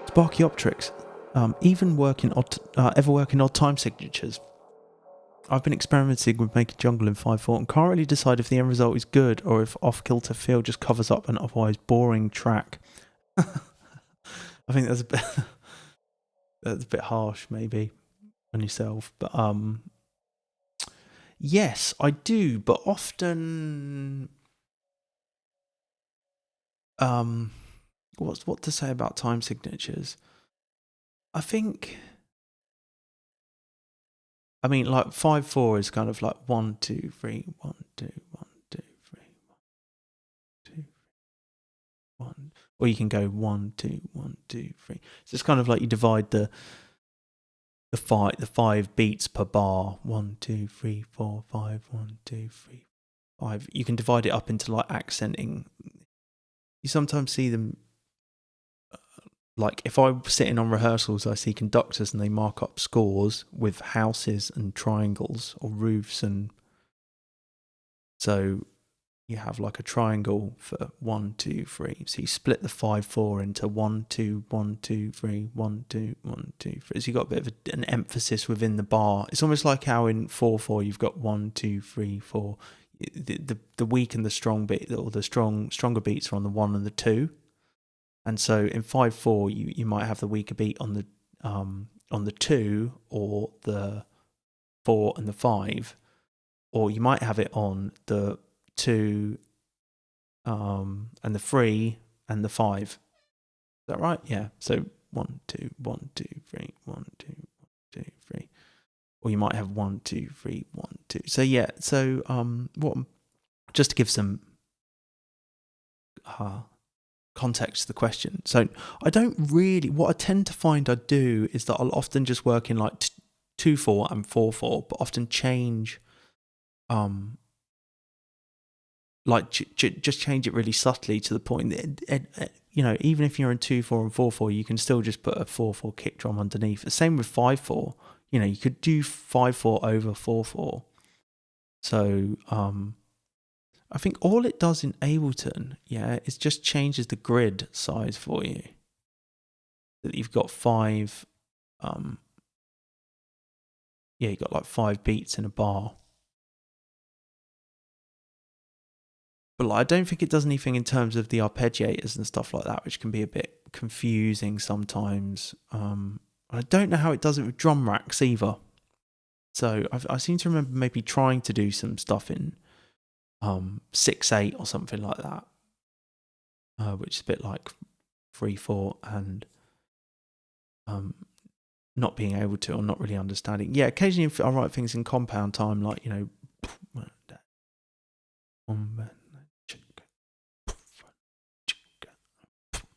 Sparkyoptrix. Ever working odd time signatures? I've been experimenting with making jungle in 5/4 and can't really decide if the end result is good or if off-kilter feel just covers up an otherwise boring track. I think that's a bit harsh maybe on yourself, but yes, I do, but often what to say about time signatures? I think 5/4 is kind of 1 2 3 1 2 1 2 3 1 2 1, or you can go 1 2 1 2 3. So it's kind of you divide the 5 beats per bar. 1 2 3 4 5 1 2 3 5. You can divide it up into like accenting. You sometimes see them, like if I'm sitting on rehearsals, I see conductors and they mark up scores with houses and triangles or roofs, and so you have like a triangle for 1, 2, 3. So you split the 5/4 into 1, 2, 1, 2, 3, 1, 2, 1, 2, 3. So you got a bit of an emphasis within the bar. It's almost like how in 4/4 you've got 1, 2, 3, 4. The weak and the strong beat, or the stronger beats, are on the 1 and the 2. And so in 5/4 you might have the weaker beat on the 2, or the 4 and the 5, or you might have it on the 2 and the 3 and the 5. Is that right? Yeah. So 1, 2, 1, 2, 3, 1, 2, 1, 2, 3. Or you might have 1, 2, 3, 1, 2. So yeah. So just to give some context to the question. So I don't really. What I tend to find I do is that I'll often just work in like 2/4 and 4/4, but often change. Like just change it really subtly to the point that, you know, even if you're in 2/4 and 4/4, you can still just put a 4/4 kick drum underneath. The same with 5/4. You know, you could do 5/4 over 4/4. So I think all it does in Ableton, is just changes the grid size for you. That you've got 5. You've got like 5 beats in a bar. But like, I don't think it does anything in terms of the arpeggiators and stuff like that, which can be a bit confusing sometimes. I don't know how it does it with drum racks either. So I seem to remember maybe trying to do some stuff in 6/8 or something like that, which is a bit like 3/4, and not being able to, or not really understanding. Yeah, occasionally I write things in compound time, like, you know,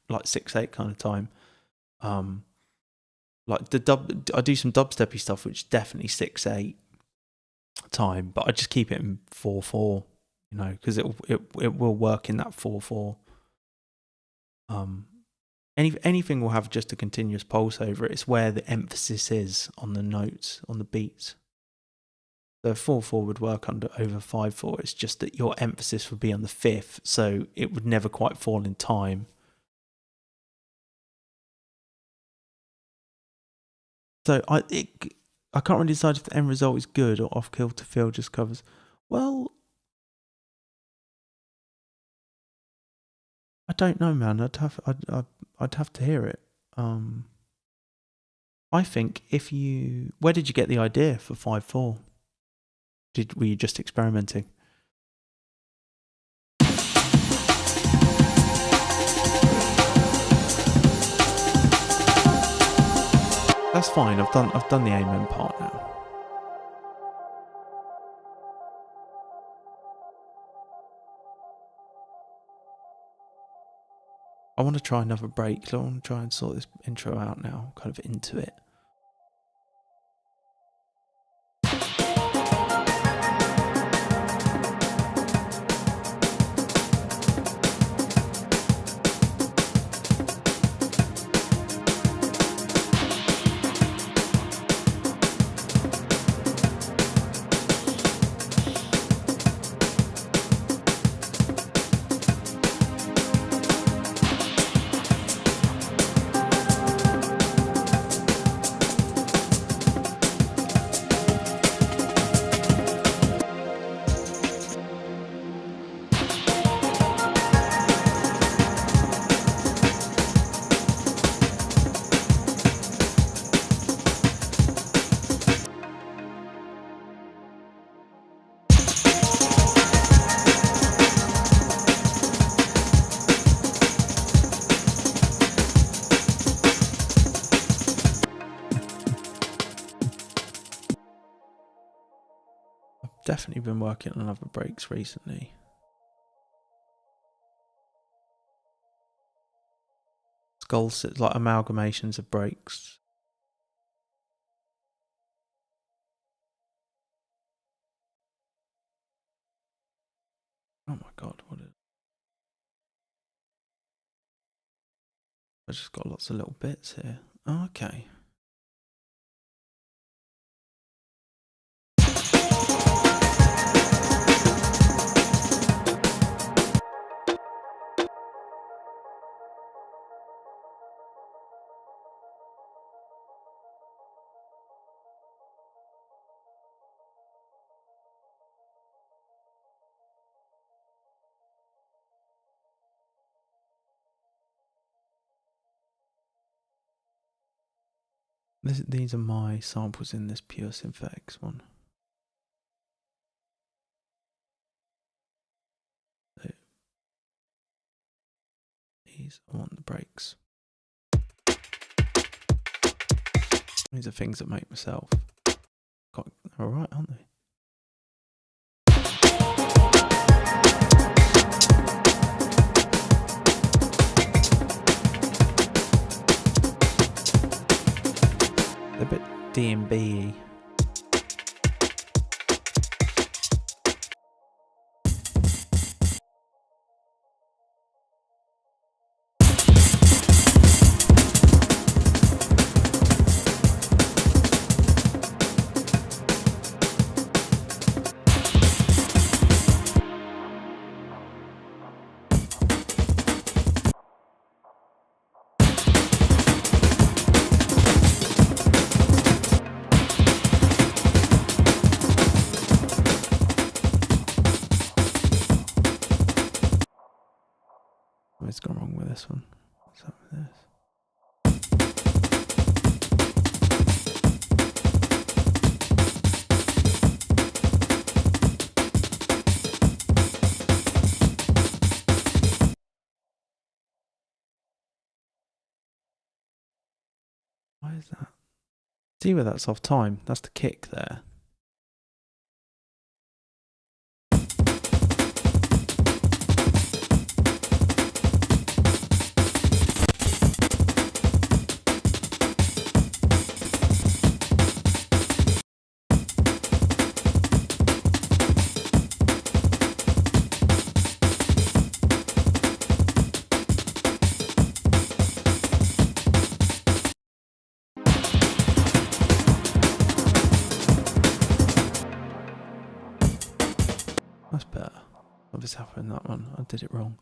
like 6/8 kind of time. Like I do some dubsteppy stuff, which is definitely 6/8 time, but I just keep it in 4/4, you know, because it will work in that 4/4. Anything will have just a continuous pulse over it. It's where the emphasis is on the notes, on the beats. So 4/4 would work over 5/4. It's just that your emphasis would be on the 5th, so it would never quite fall in time. So I can't really decide if the end result is good or off kilter feel just covers. Well, I don't know, man. I'd have to hear it. I think where did you get the idea for 5/4? Were you just experimenting? That's fine. I've done the amen part now. I want to try another break. I want to try and sort this intro out now. I'm kind of into it. Definitely been working on other breaks recently. Skulls, like amalgamations of breaks. Oh my god, what is it? I just got lots of little bits here. Oh, okay. These are my samples in this pure synthetics one. So these I want the breaks. These are things that make myself. They're alright, aren't they? They're a bit D&B-y. What's gone wrong with this one? What's up with this? Why is that? See where that's off time? That's the kick there. That's better. What was happening that one? I did it wrong.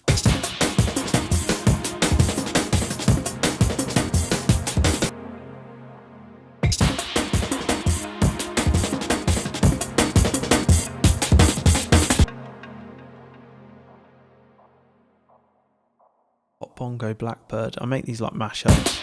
Hot Bongo Blackbird. I make these like mashups.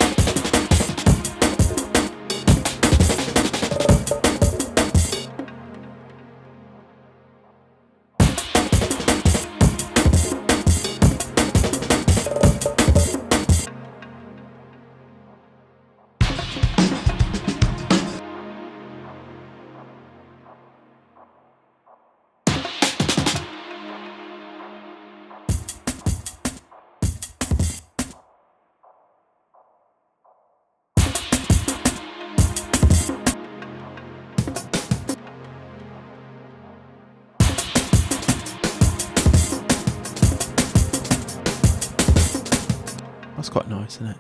That's quite nice, isn't it?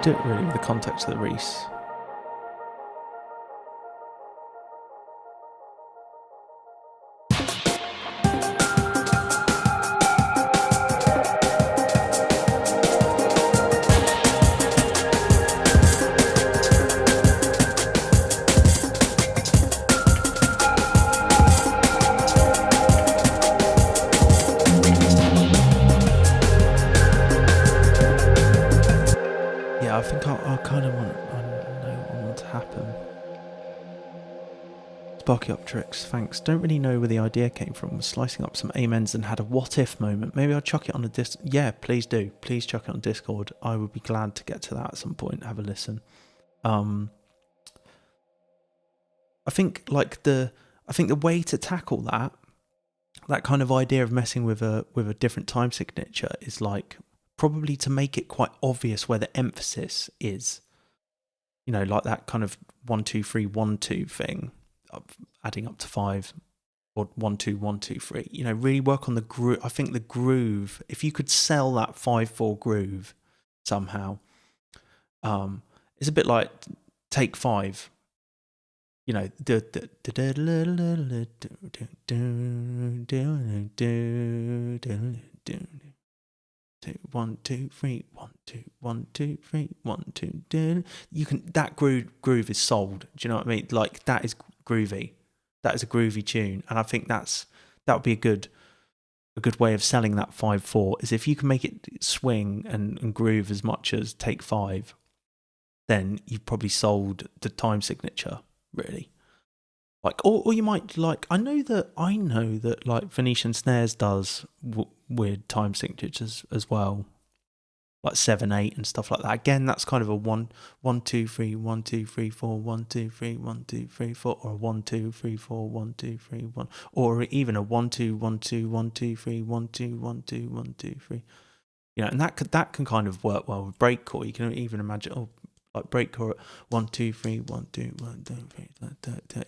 Do it really with the context of the Reese. want to happen. Sparky up tricks, thanks. Don't really know where the idea came from. Was slicing up some amens and had a what if moment. Maybe I'll chuck it on a disc. Yeah, please do. Please chuck it on Discord. I would be glad to get to that at some point. Have a listen. I think the way to tackle that kind of idea of messing with a different time signature is like probably to make it quite obvious where the emphasis is. You know, like that kind of 1 2 3 1 2 thing. Adding up to 5 or 1 2 1 2 3, you know, really work on the groove. I think the groove, if you could sell that 5/4 groove somehow, it's a bit like Take 5, you know, 1 2 3 1 2 1 2 3 1 2. You can, that groove is sold. Do you know what I mean? Like that is groovy. That is a groovy tune, and I think that would be a good way of selling that 5/4 is if you can make it swing and groove as much as Take 5, then you've probably sold the time signature really. Like, or you might like. I know that like Venetian Snares does weird time signatures as well, like 7/8 and stuff like that. Again, that's kind of a 1 1 2 3 1 2 3 4 1 2 3 1 2 3 4, or a 1 2 3 4 1 2 3 1, or even a 1 2 1 2 1 2 3 1 2 1 2 1 2 3. You know, and that can kind of work well with breakcore. You can even imagine like breakcore at 1 2 3 1 2 1 2 3.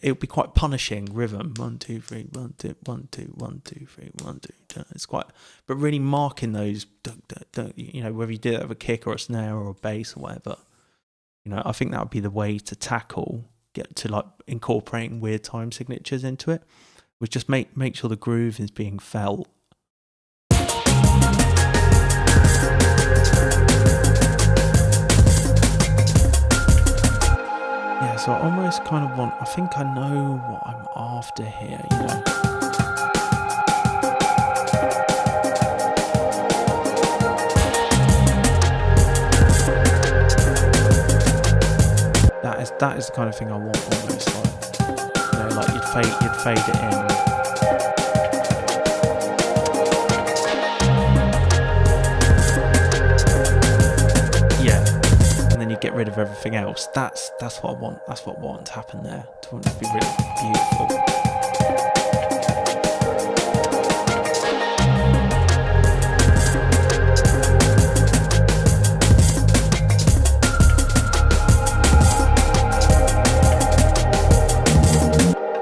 It would be quite punishing rhythm. 1 2 3 1 2 1 2 1 2 3 1 2. It's quite, but really marking those. You know, whether you do that with a kick or a snare or a bass or whatever. You know, I think that would be the way to get to like incorporating weird time signatures into it. Was just make sure the groove is being felt. Yeah, so I almost kind of I think I know what I'm after here, you know. That is the kind of thing I want almost, like, you know, like you'd fade it in. Get rid of everything else. That's what I want. That's what I want to happen there. I want it to be really beautiful.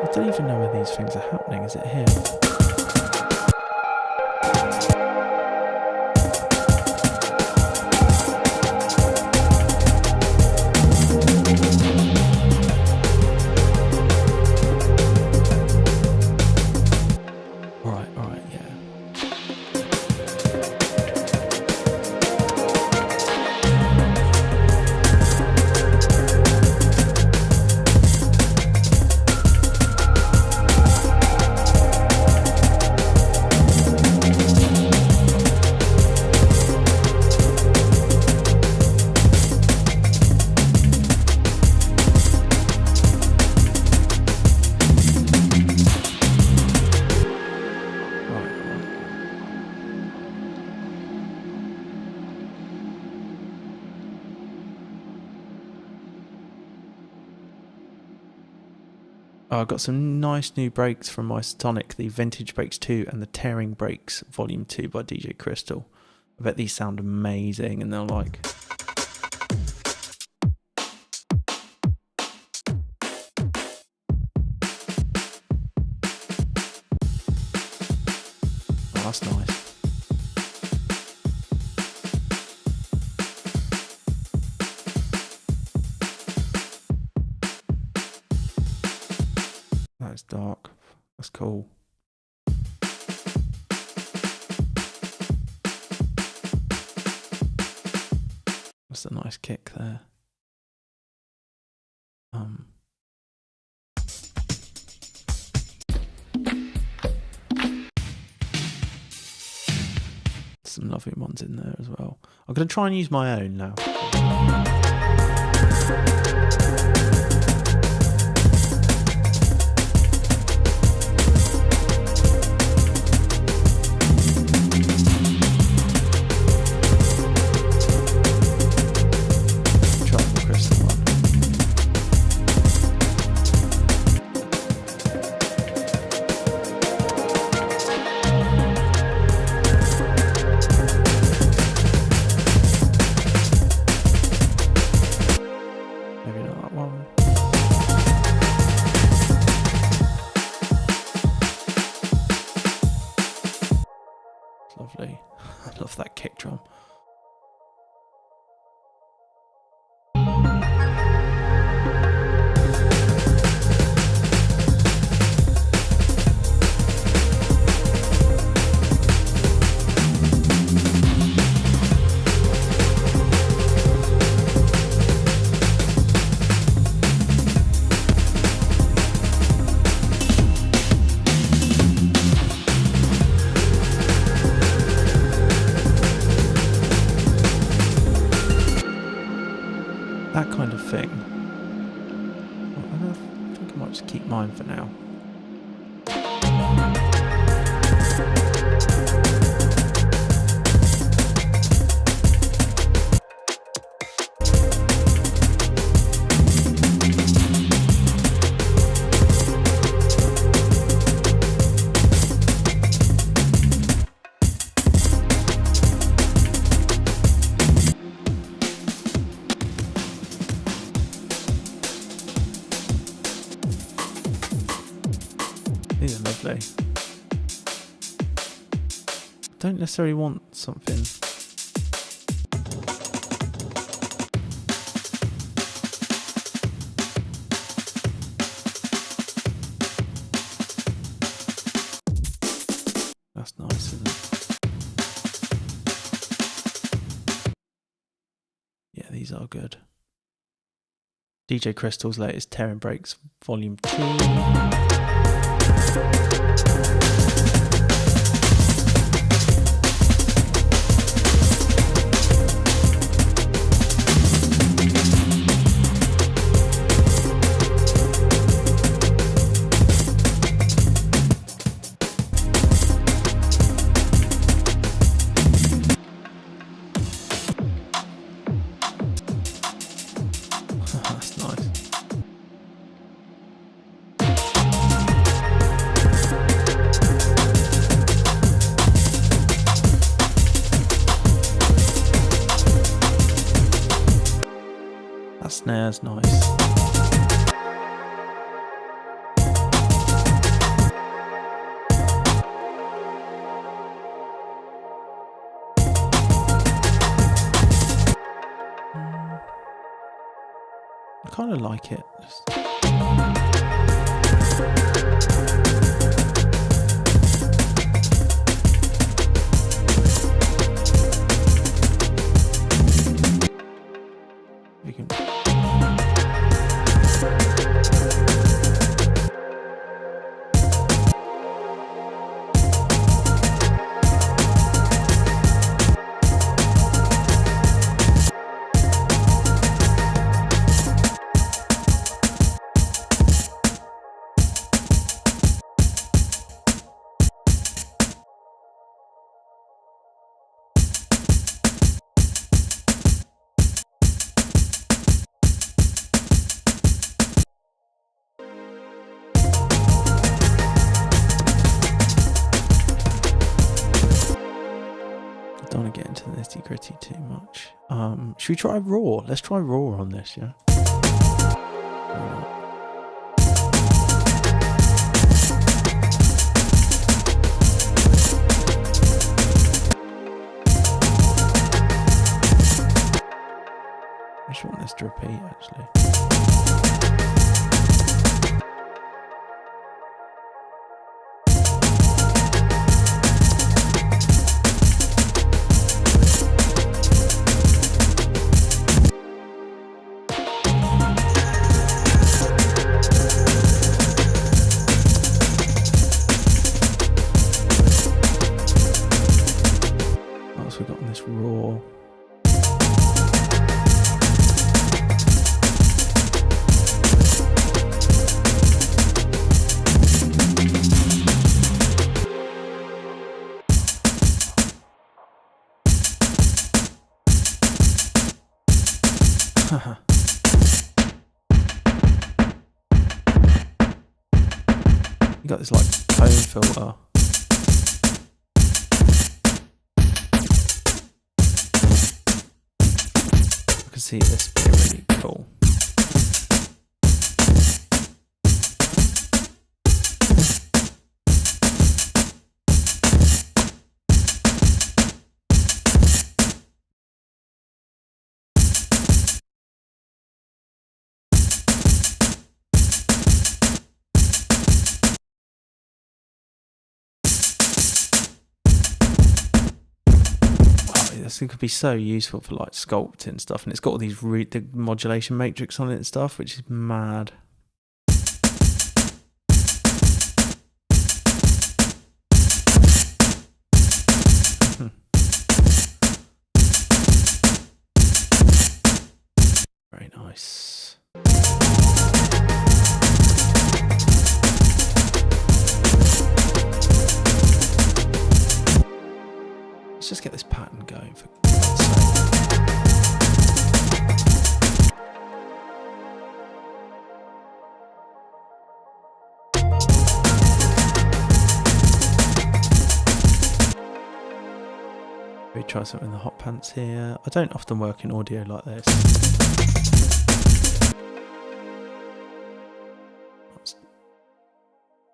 I don't even know where these things are happening. Is it here? I've got some nice new breaks from my Sonic, the Vintage Breaks 2 and the Tearing Breaks Volume 2 by DJ Crystal. I bet these sound amazing, and they're like... Oh, that's nice. That's dark. That's cool. That's a nice kick there. Some lovely ones in there as well. I'm going to try and use my own now. one. Lovely. I love that kick drum. That kind of thing. I think I might just keep mine for now. These are lovely. Don't necessarily want something. That's nice, isn't it? Yeah, these are good. DJ Crystal's latest Tearing Breaks Volume 2. That's nice. That snare's nice. I kind of like it. We can. Don't want to get into the nitty gritty too much. Should we try raw? Let's try raw on this, yeah? I just want this to repeat, actually. What else we got on this raw? You got this like tone filter. I can see this being really cool. this thing could be so useful for like sculpting stuff, and it's got all these the modulation matrix on it and stuff, which is mad. Very nice. Let's just get this pattern going for God's sake. We try something in the hot pants here. I don't often work in audio like this.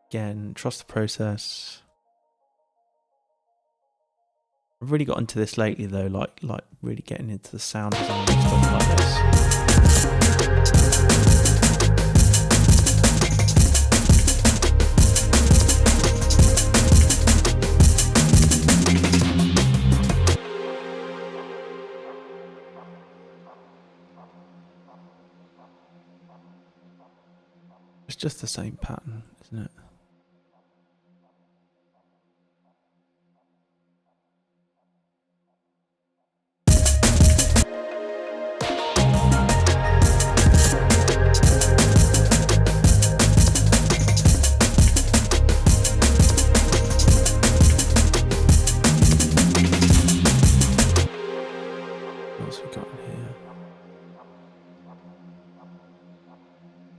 Again, trust the process. I've really got into this lately though, like really getting into the sound design and stuff like this. It's just the same pattern, isn't it?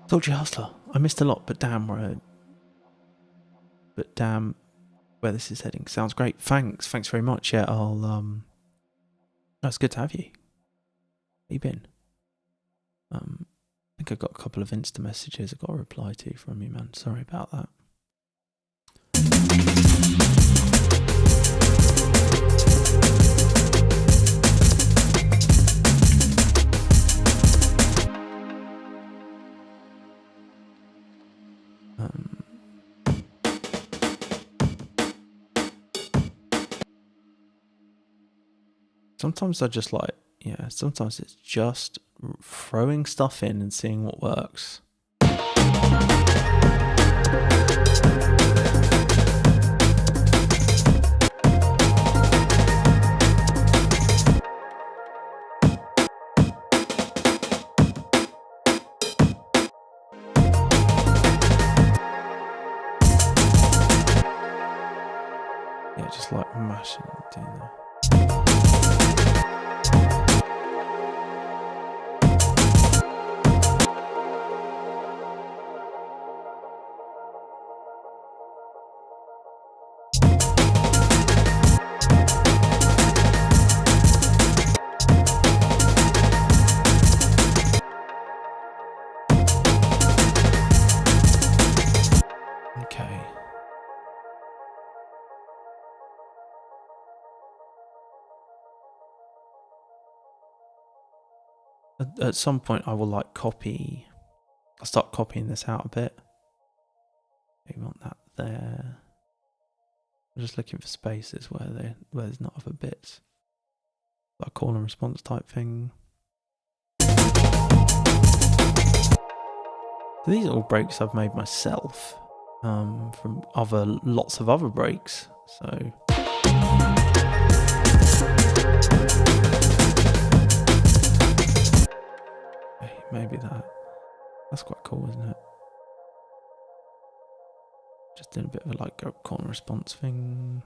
Told you, Hustler. I missed a lot, but damn where this is heading. Sounds great. Thanks very much. Yeah, I'll it's good to have you. How you been? I think I got a couple of Insta messages I've got to reply to from you, man. Sorry about that. Sometimes I just like, yeah, sometimes it's just throwing stuff in and seeing what works. Yeah, just like mashing and doing that. At some point I will like I'll start copying this out a bit. We want that there. I'm just looking for spaces where there's not other bits. Like a call and response type thing. So these are all breaks I've made myself from lots of other breaks. So maybe that's quite cool, isn't it? Just doing a bit of a like a call and response thing.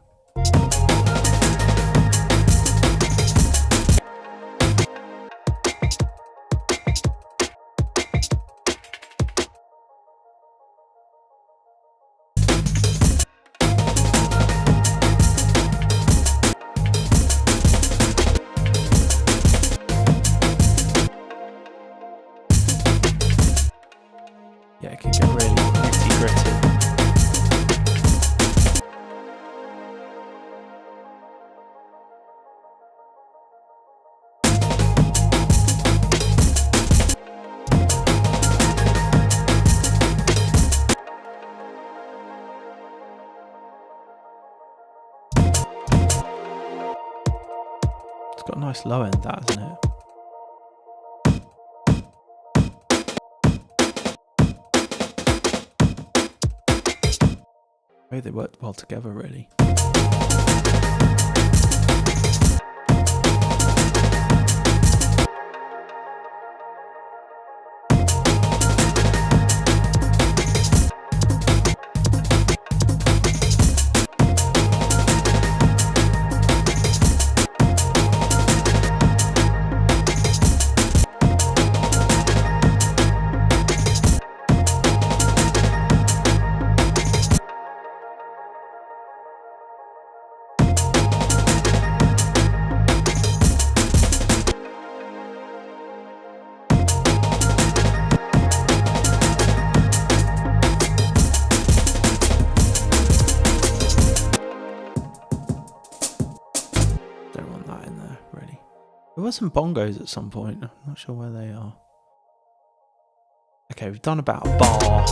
Yeah, it can get really nitty-gritty. nice low end, that, isn't it? Maybe they worked well together, really. There were some bongos at some point. I'm not sure where they are. Okay, we've done about a bar.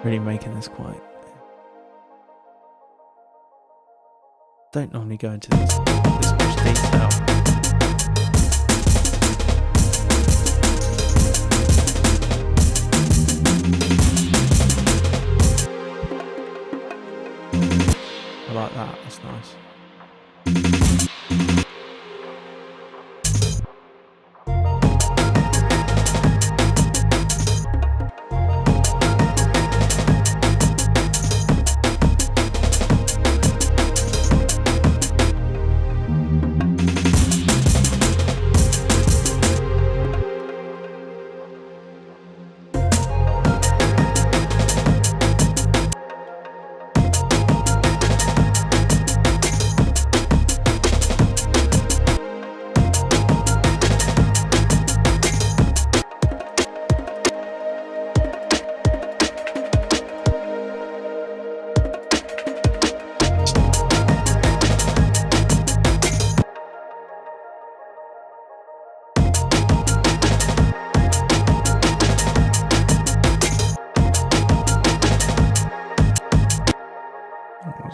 Really making this quite... Don't normally go into this much detail. I like that, that's nice.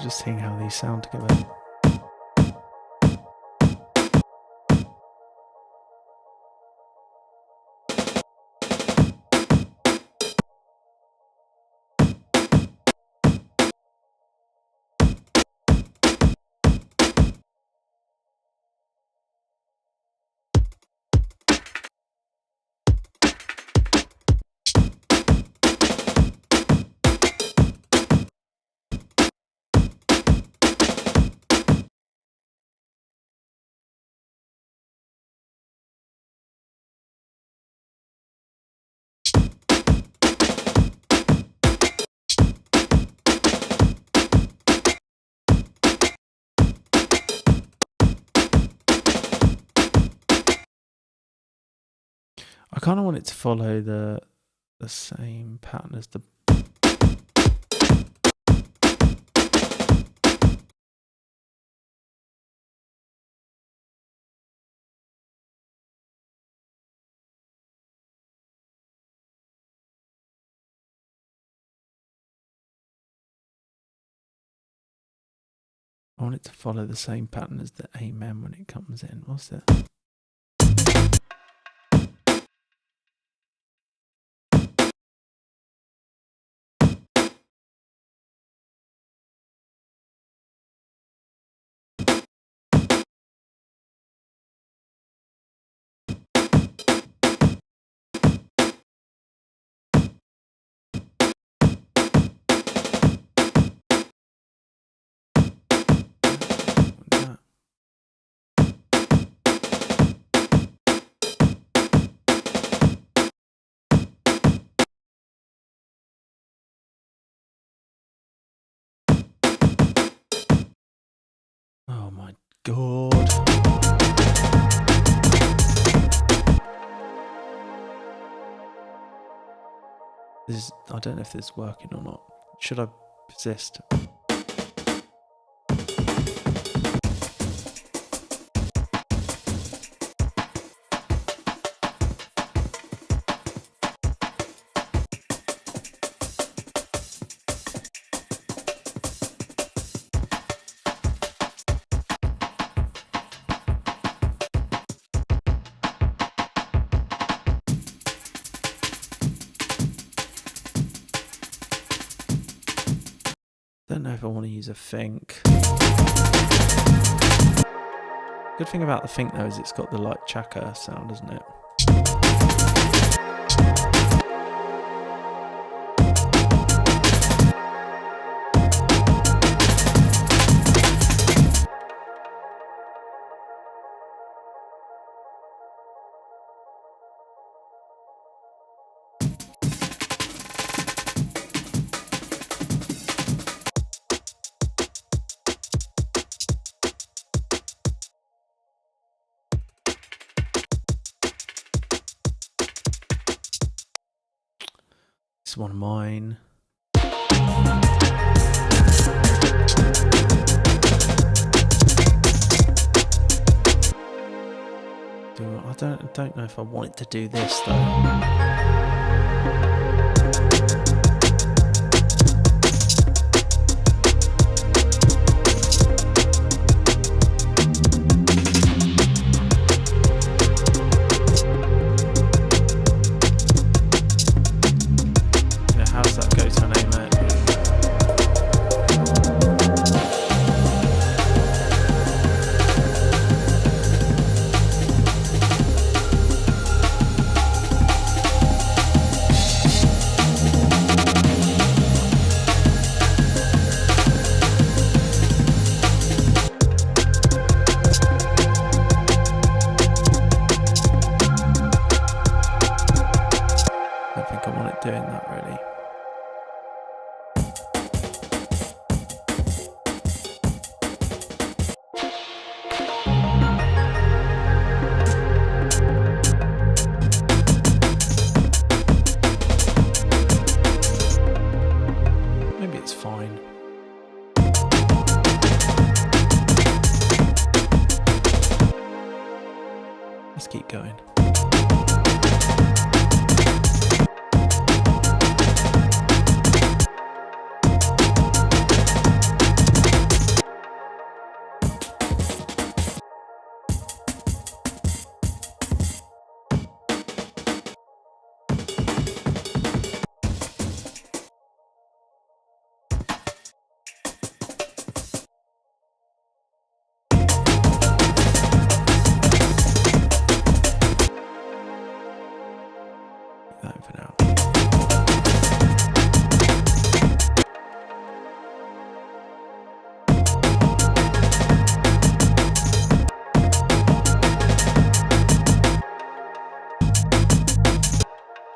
Just seeing how these sound together. I kind of want it to follow the same pattern as the I want it to follow the same pattern as the Amen when it comes in. What's it? Oh my god. I don't know if this is working or not. Should I persist? Don't know if I want to use a Fink. Good thing about the Fink though is it's got the like chaka sound, isn't it? This is one of mine. I don't know if I want it to do this though. Keep going.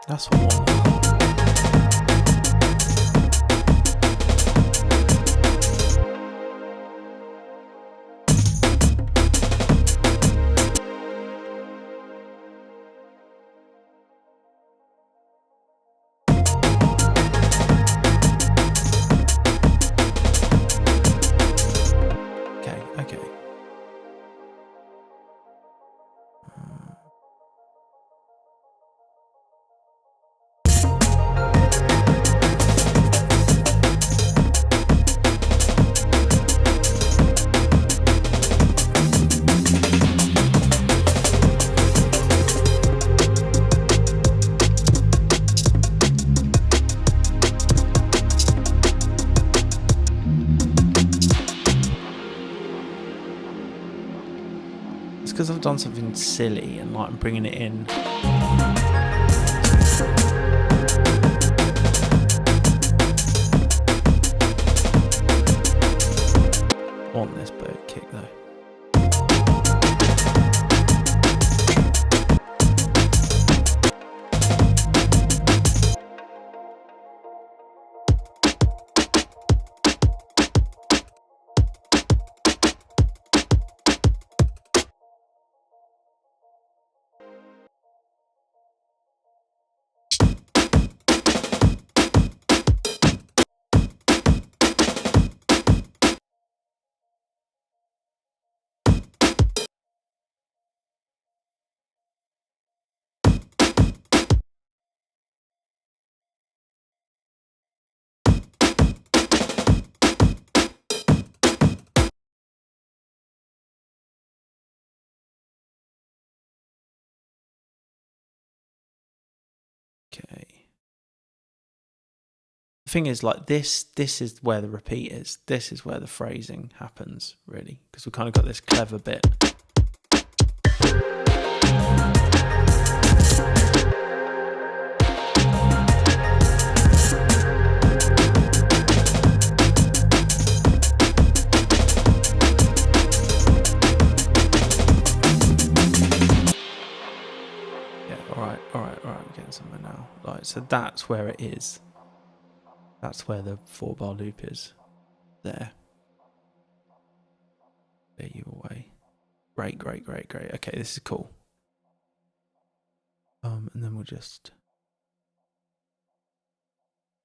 That's what I want. Okay. It's because I've done something silly and like I'm bringing it in. I want this bird kick though. Okay. The thing is, like this is where the repeat is. This is where the phrasing happens, really, because we've kind of got this clever bit. Somewhere now, like, so that's where it is. That's where the 4-bar loop is. There you away. Great. Okay, this is cool. And then we'll just,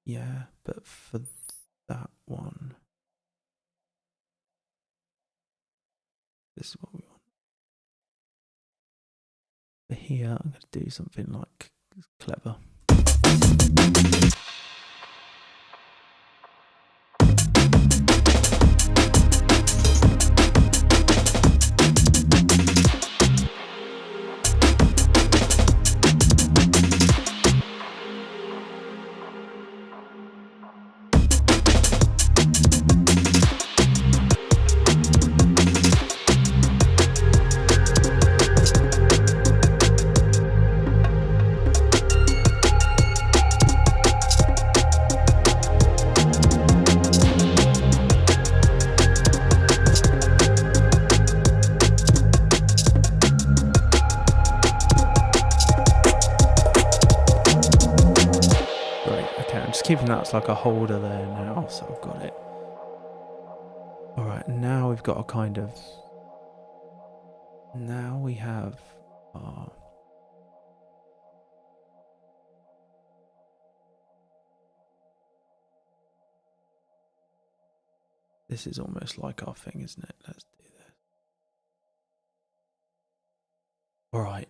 yeah, but for that one, this is what we want. For here, I'm going to do something like clever. Keeping that as like a holder there now, so I've got it. Alright, now we've got a kind of, now we have our, this is almost like our thing, isn't it? Let's do this. Alright.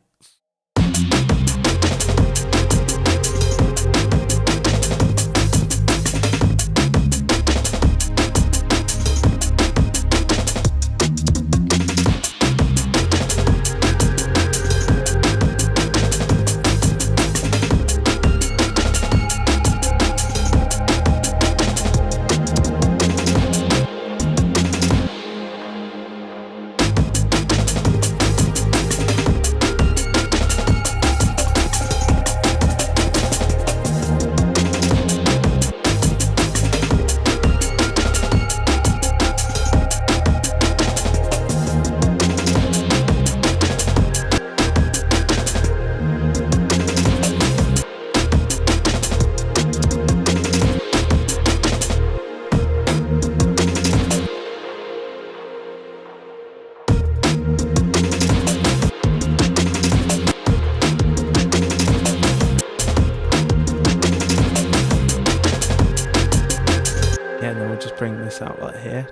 Bring this out like here.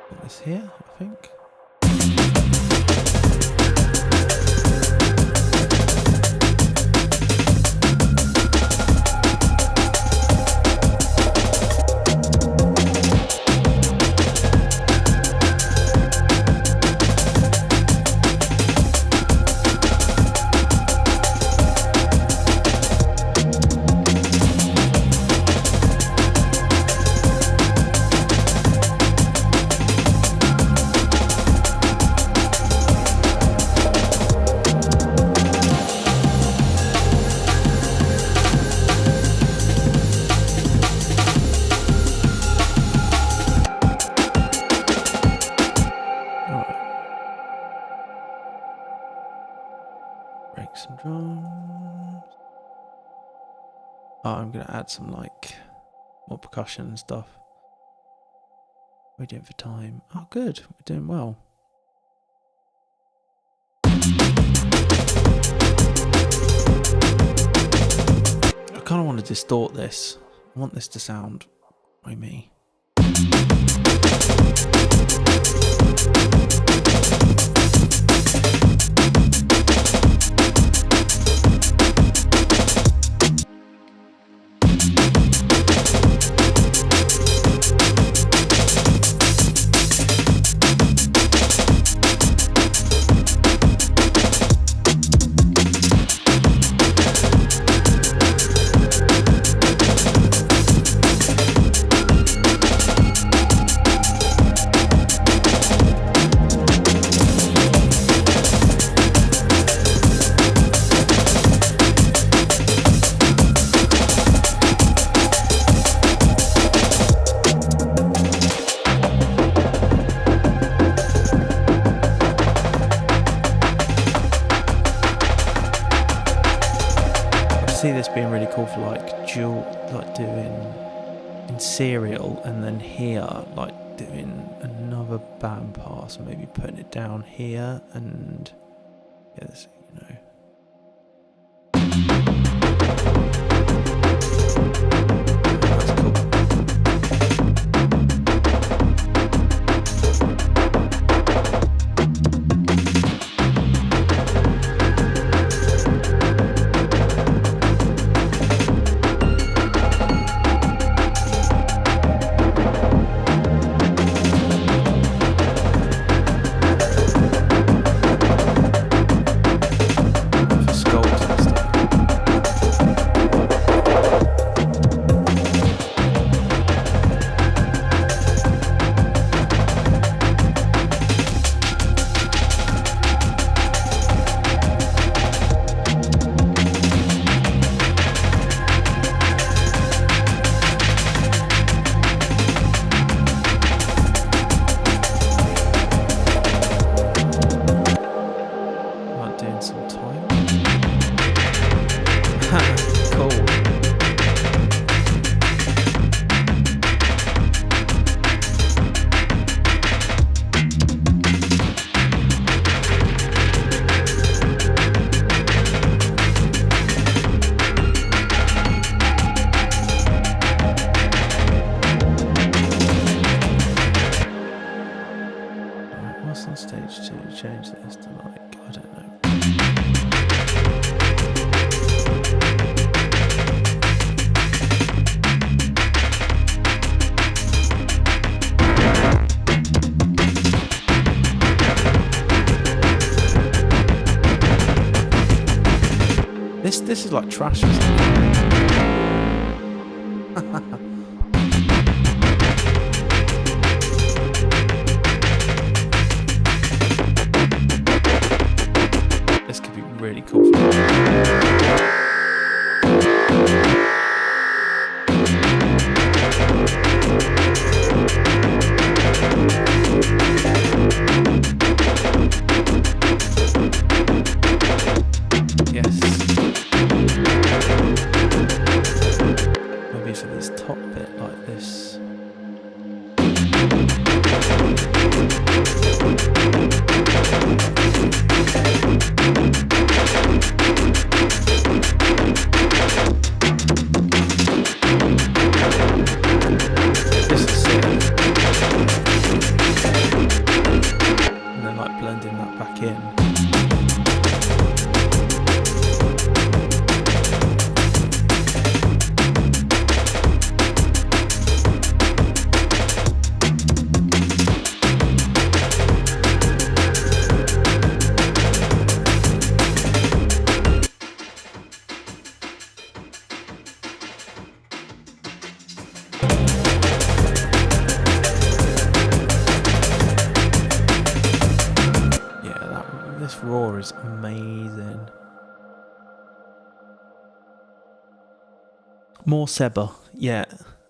Put this here, I think. drums. Oh, I'm gonna add some like more percussion and stuff. What are we doing for time? Oh, good. We're doing well. I kind of want to distort this. I want this to sound like me. See this being really cool for like dual, like doing in serial, and then here like doing another band pass, maybe putting it down here, and yes, you know. That's cool. Change this to like, I don't know. This is like trash. This could be really cool for me. Yes. Maybe for this top bit like this. This is sick. And then like blending that back in. Raw is amazing. More Seba. Yeah,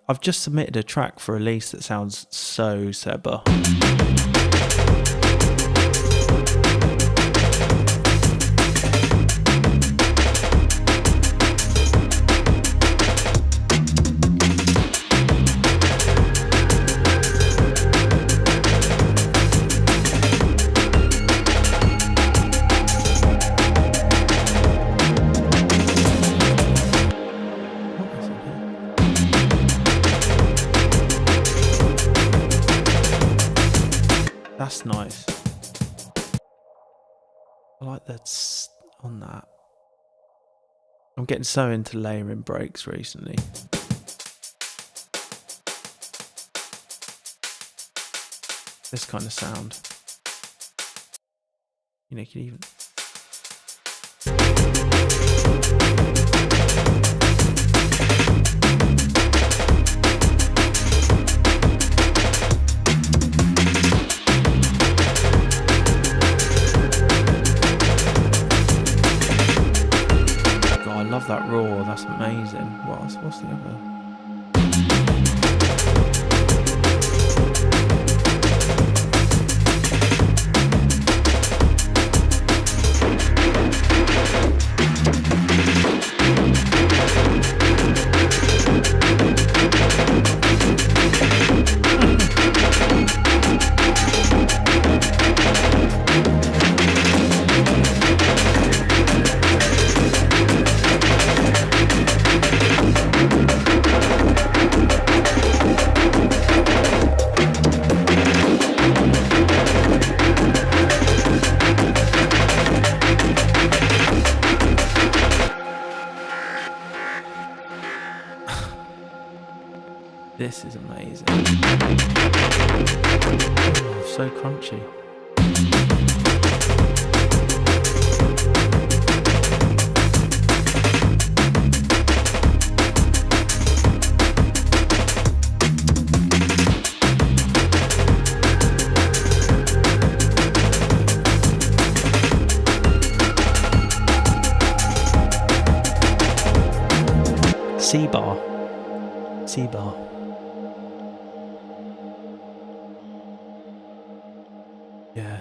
I've just submitted a track for release that sounds so Seba. That's nice. I like that on that. I'm getting so into layering breaks recently. This kind of sound. You know, you can even... God, I love that roar. That's amazing. What's the other? This is amazing. Oh, so crunchy. Seba. Yeah.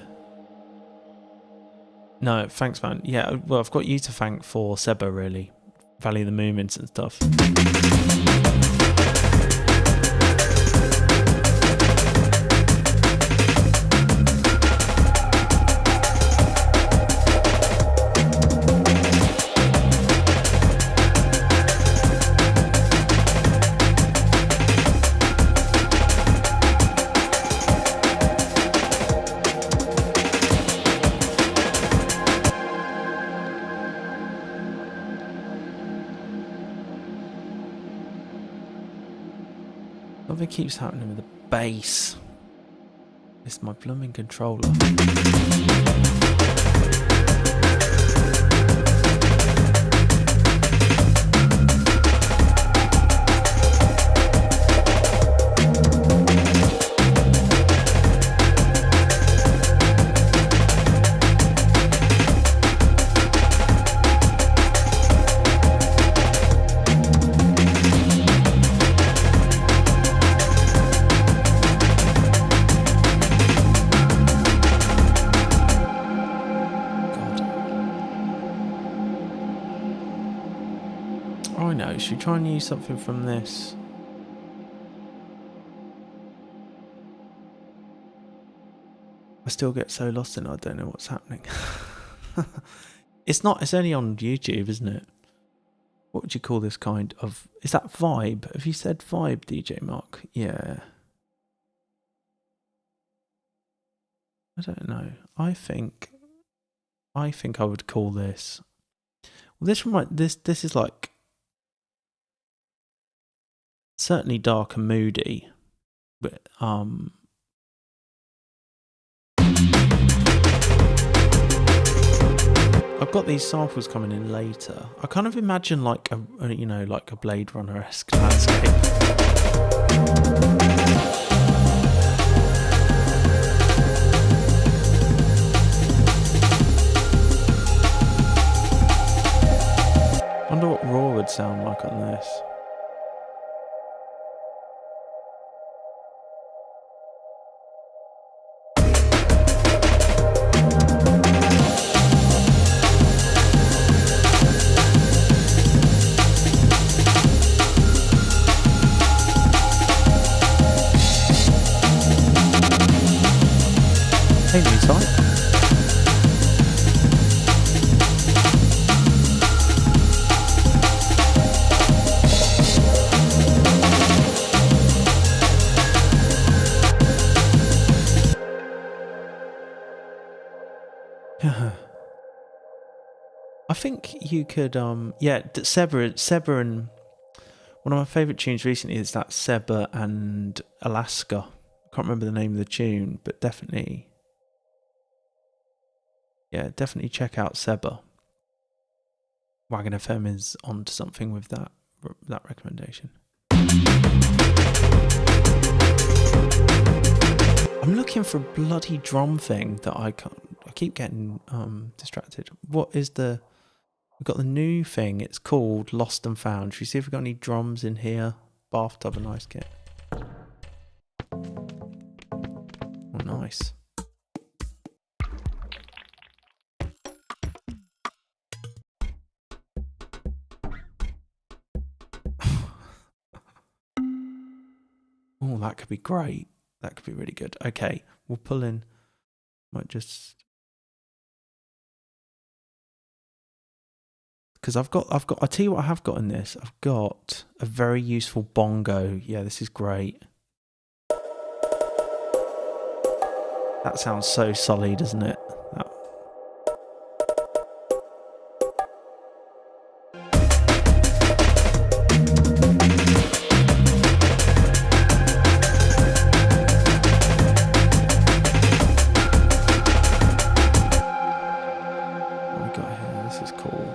No, thanks, man. Yeah, well, I've got you to thank for Seba, really. Valley of the Movements and stuff. Something keeps happening with the bass. It's my blooming controller. Should we try and use something from this? I still get so lost in it, I don't know what's happening. It's only on YouTube, isn't it? What would you call this kind of... Is that vibe? Have you said vibe, DJ Mark? Yeah. I don't know. I think I would call this... Well, this is like... Certainly dark and moody, but I've got these samples coming in later. I kind of imagine like a like a Blade Runner-esque landscape. Wonder what raw would sound like on this. I think you could, yeah, Seba and one of my favourite tunes recently is that Seba and Alaska. I can't remember the name of the tune, but definitely, yeah, definitely check out Seba. Wagon FM is onto something with that recommendation. I'm looking for a bloody drum thing that I keep getting distracted. What is the... We've got the new thing. It's called Lost and Found. Should we see if we've got any drums in here? Bathtub and ice kit. Oh, nice. Oh, that could be great. That could be really good. Okay, we'll pull in. Might just... Because I've got, I'll tell you what I have got in this. I've got a very useful bongo. Yeah, this is great. That sounds so solid, doesn't it? That... What we got here? This is cool.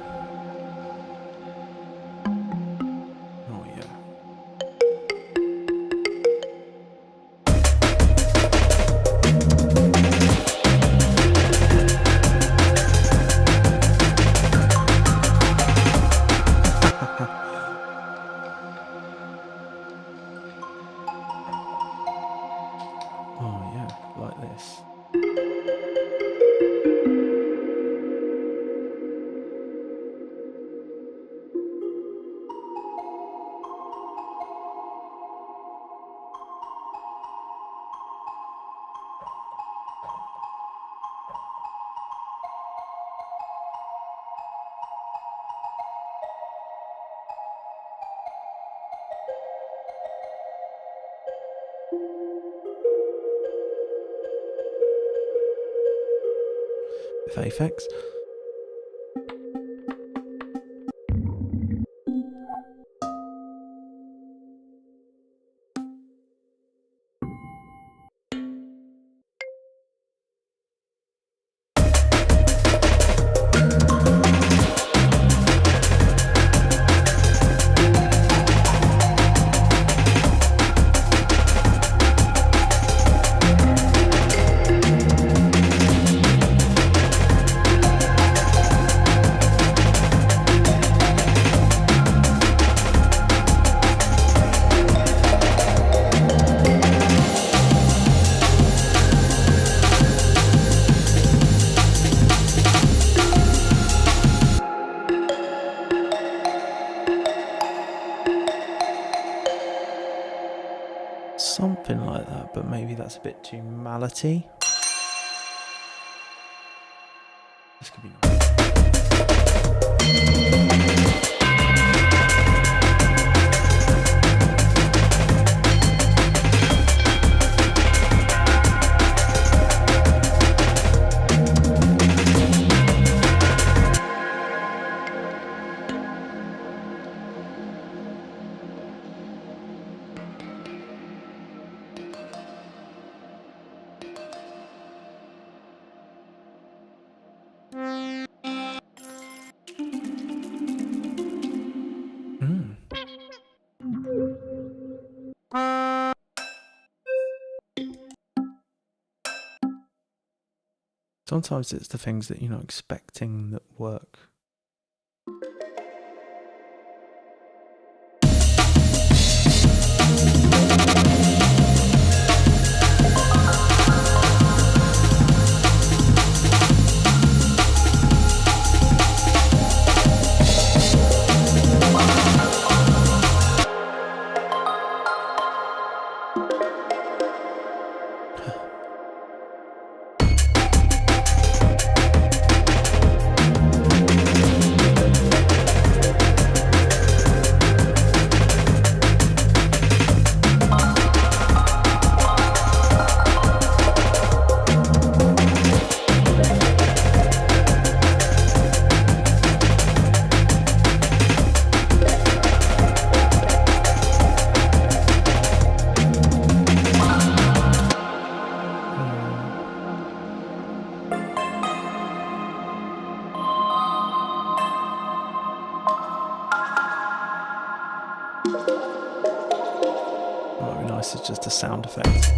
Effects. Something like that, but maybe that's a bit too mality. This could be nice. Sometimes it's the things that you're not expecting that work. nice as just a sound effect.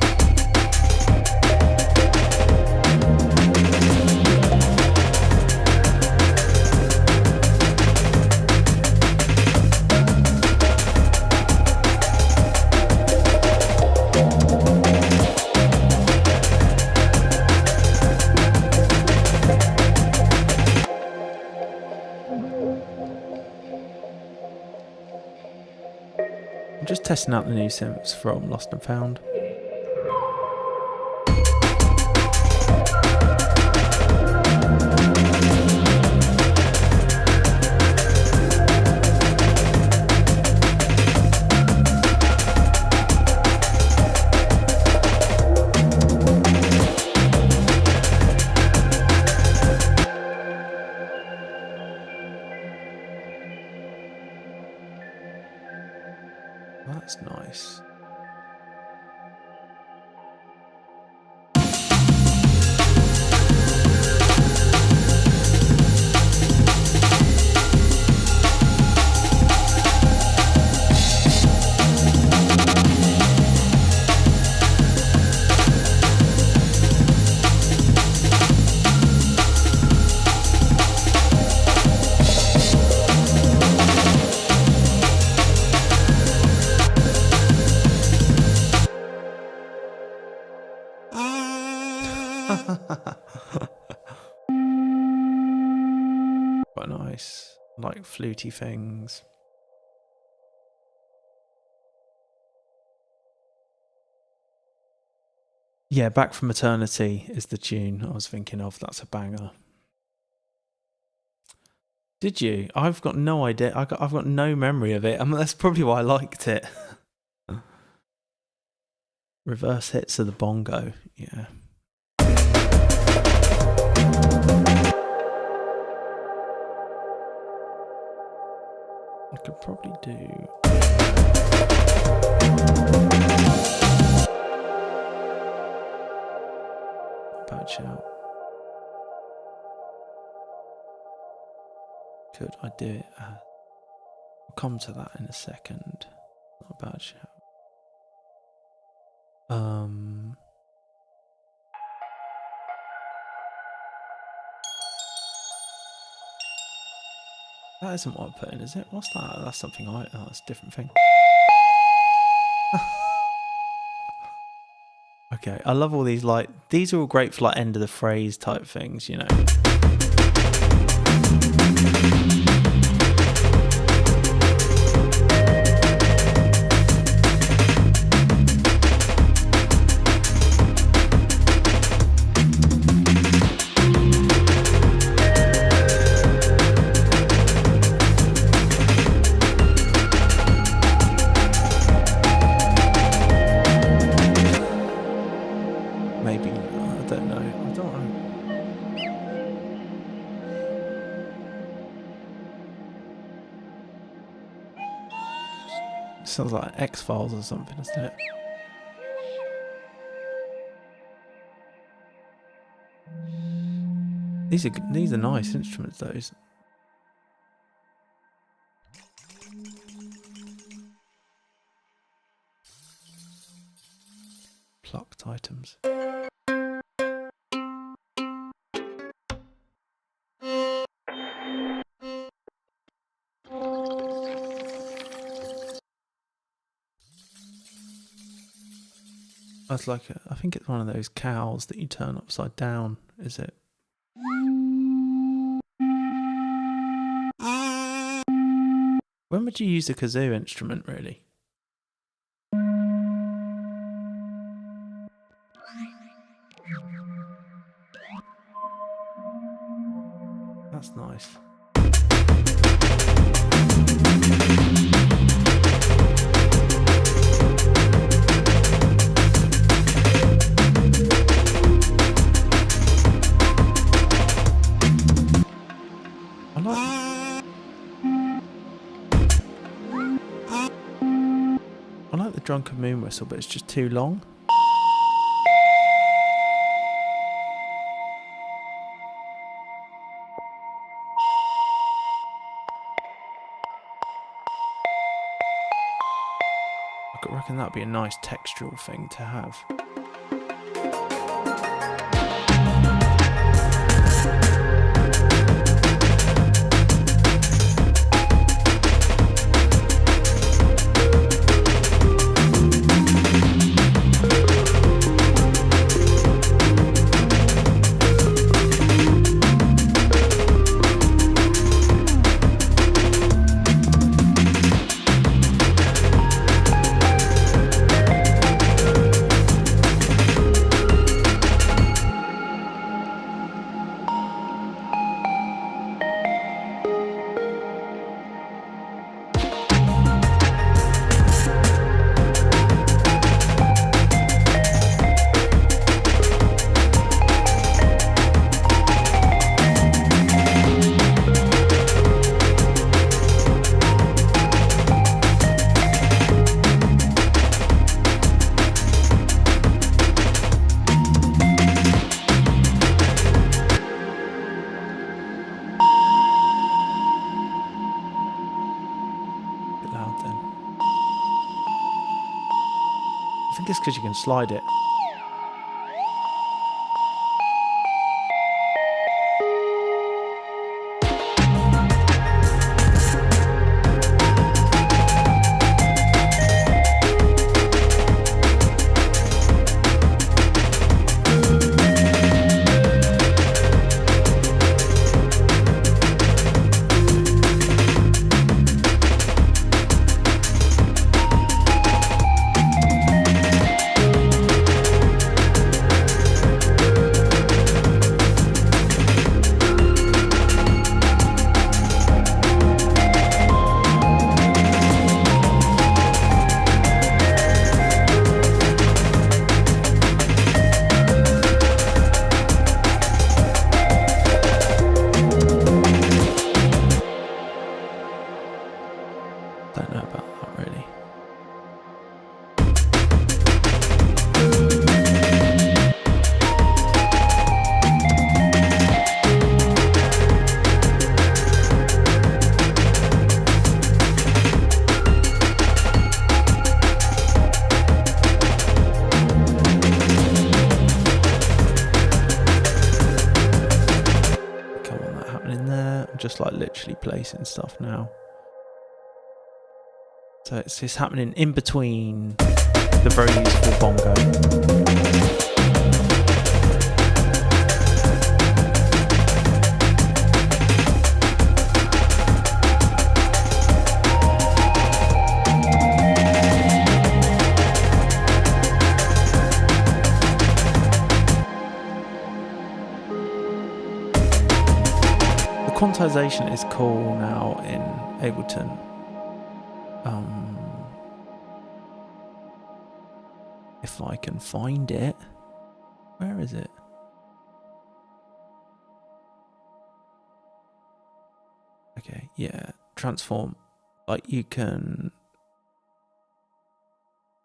I'm just testing out the new synths from Lost and Found. That's nice. Quite nice, like fluty things. Yeah, Back from Eternity is the tune I was thinking of. That's a banger. Did you? I've got no idea. I've got no memory of it. I mean, that's probably why I liked it. Reverse hits of the bongo. Yeah. I could probably do. Bad shout. Could I do it? I'll come to that in a second. Not a bad shout. That isn't what I put in, is it? What's that? That's something I... Oh, that's a different thing. Okay, I love all these, like... These are all great for, like, end of the phrase type things, you know. Sounds like X-Files or something, doesn't it? These are nice instruments, those. Plucked items. That's like I think it's one of those cows that you turn upside down, is it? When would you use a kazoo instrument, really? That's nice. I like the drunken moon whistle, but it's just too long. I reckon that'd be a nice textural thing to have. I think it's because you can slide it. Just like literally placing stuff now. So it's happening in between the very useful bongo. Quantization is cool now in Ableton. If I can find it, where is it? Okay, yeah, transform. Like you can,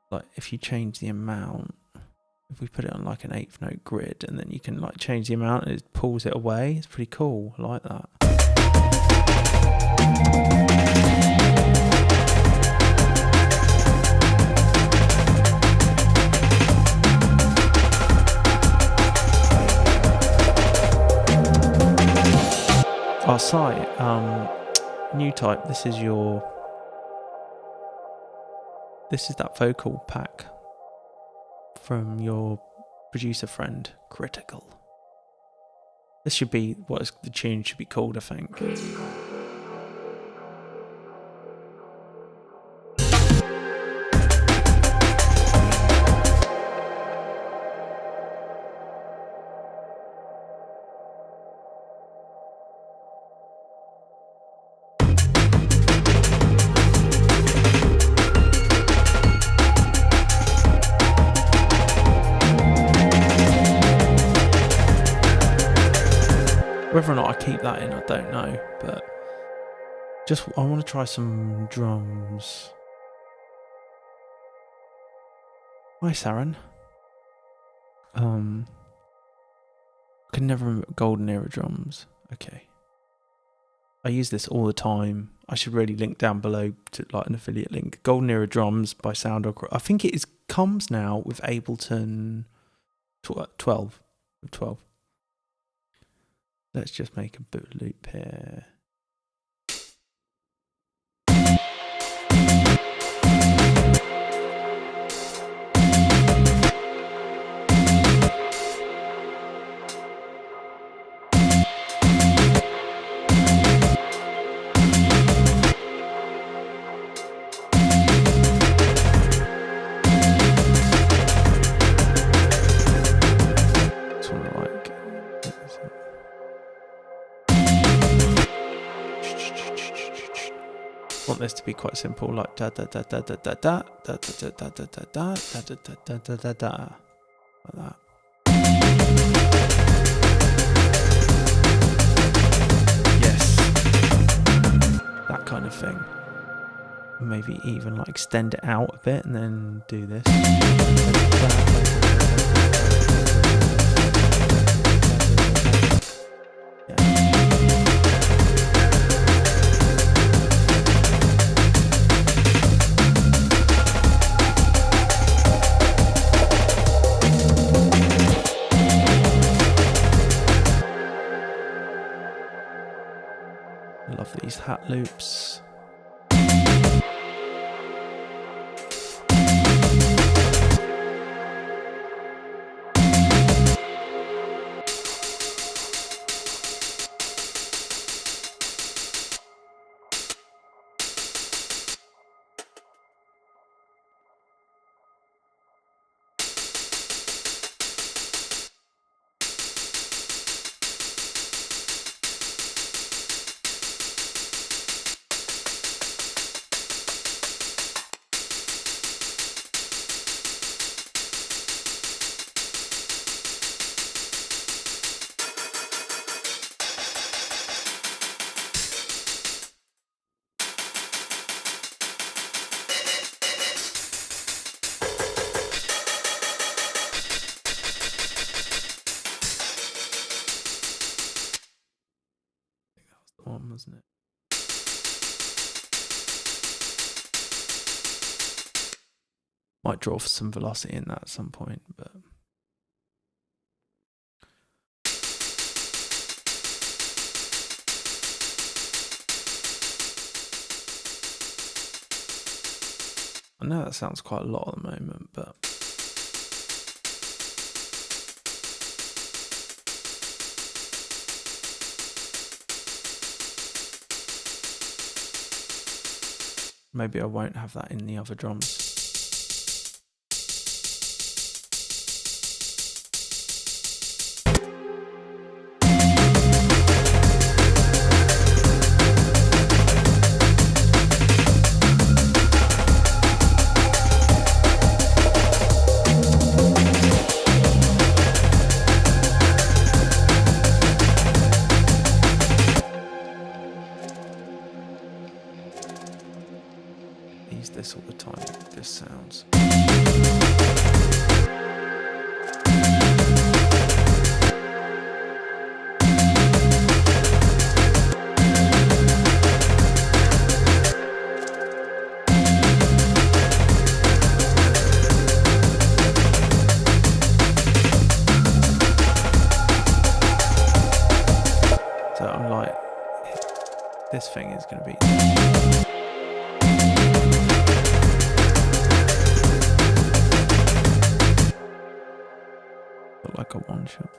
like if you change the amount, if we put it on like an 8th note grid, and then you can like change the amount and it pulls it away. It's pretty cool. I like that. Our site, new type. This is that vocal pack from your producer friend, Critical. This should be what the tune should be called, I think. Critical. Whether or not I keep that in, I don't know, but I want to try some drums. Hi, Saren. I can never remember golden era drums. Okay. I use this all the time. I should really link down below to like an affiliate link. Golden Era Drums by Soundtoys. I think it comes now with Ableton 12. Let's just make a boot loop here. Want this to be quite simple, like da da da da da da da da da da da da da da da da da da, like that. Yes, that kind of thing. Maybe even like extend it out a bit and then do this. Love these hat loops. Wasn't it? Might draw for some velocity in that at some point, but I know that sounds quite a lot at the moment, but maybe I won't have that in the other drums. This all the time, this sounds. So I'm like, this thing is going to be. Like a one shot.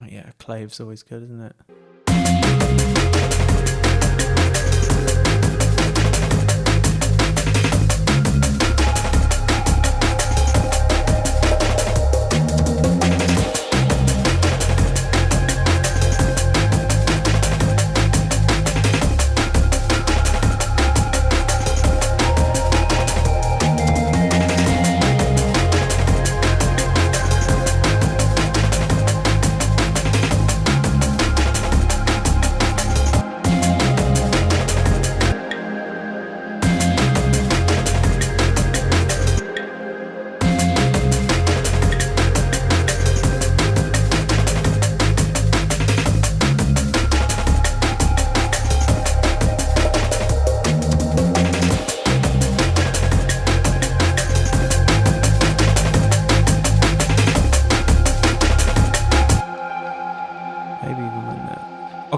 Yeah, clave's always good, isn't it?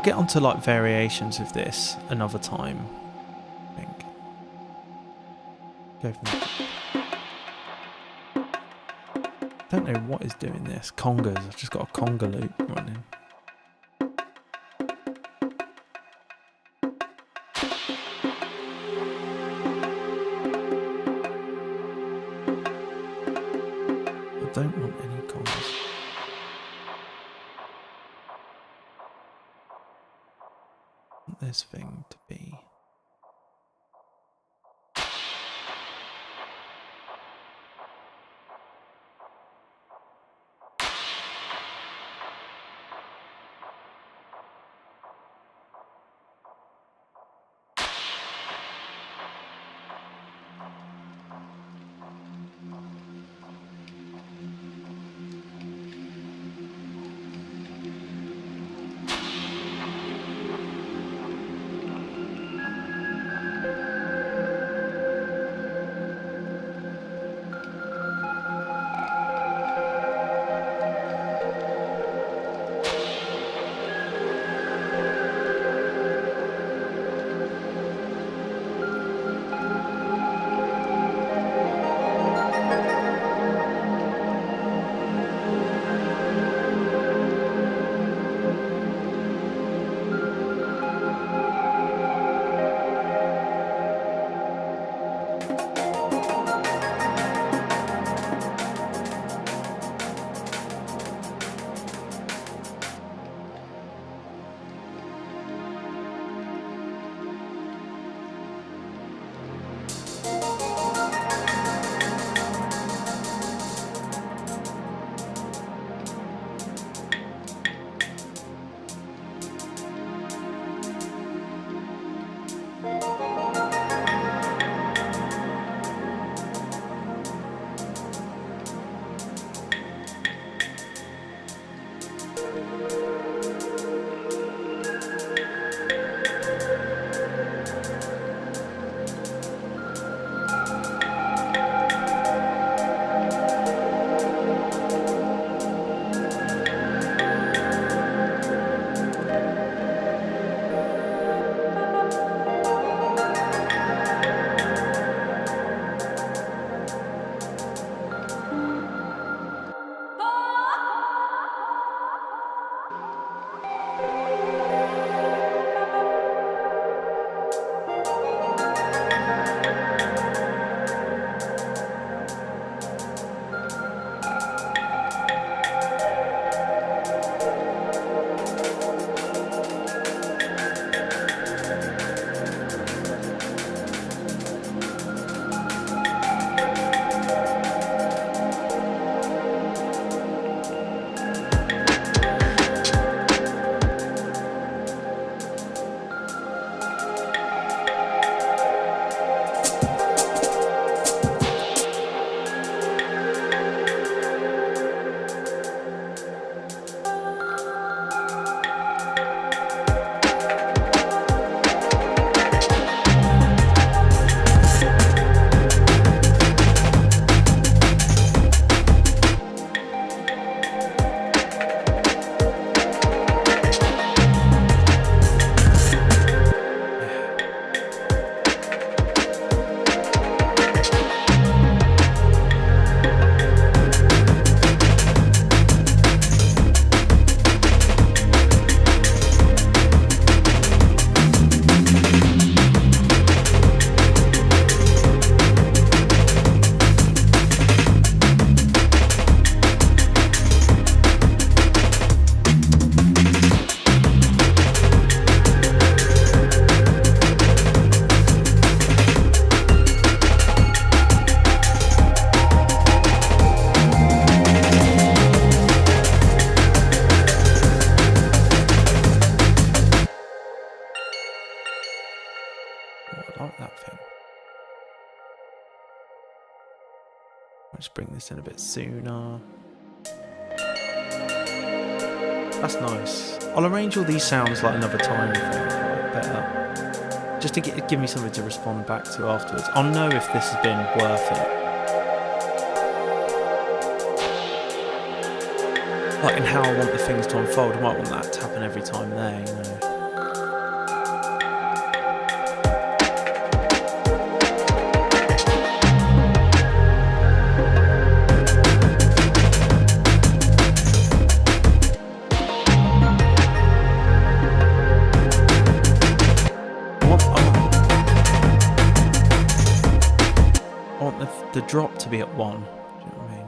get onto like variations of this another time, I think. Go from there. Don't know what is doing this. Congas. I've just got a conga loop running. I don't want any congas. I want this thing to be. Let's bring this in a bit sooner. That's nice. I'll arrange all these sounds like another time, I think, like better. Just to give me something to respond back to afterwards. I'll know if this has been worth it. Like in how I want the things to unfold. I might want that to happen every time there, you know. want the drop to be at 1. Do you know what I mean?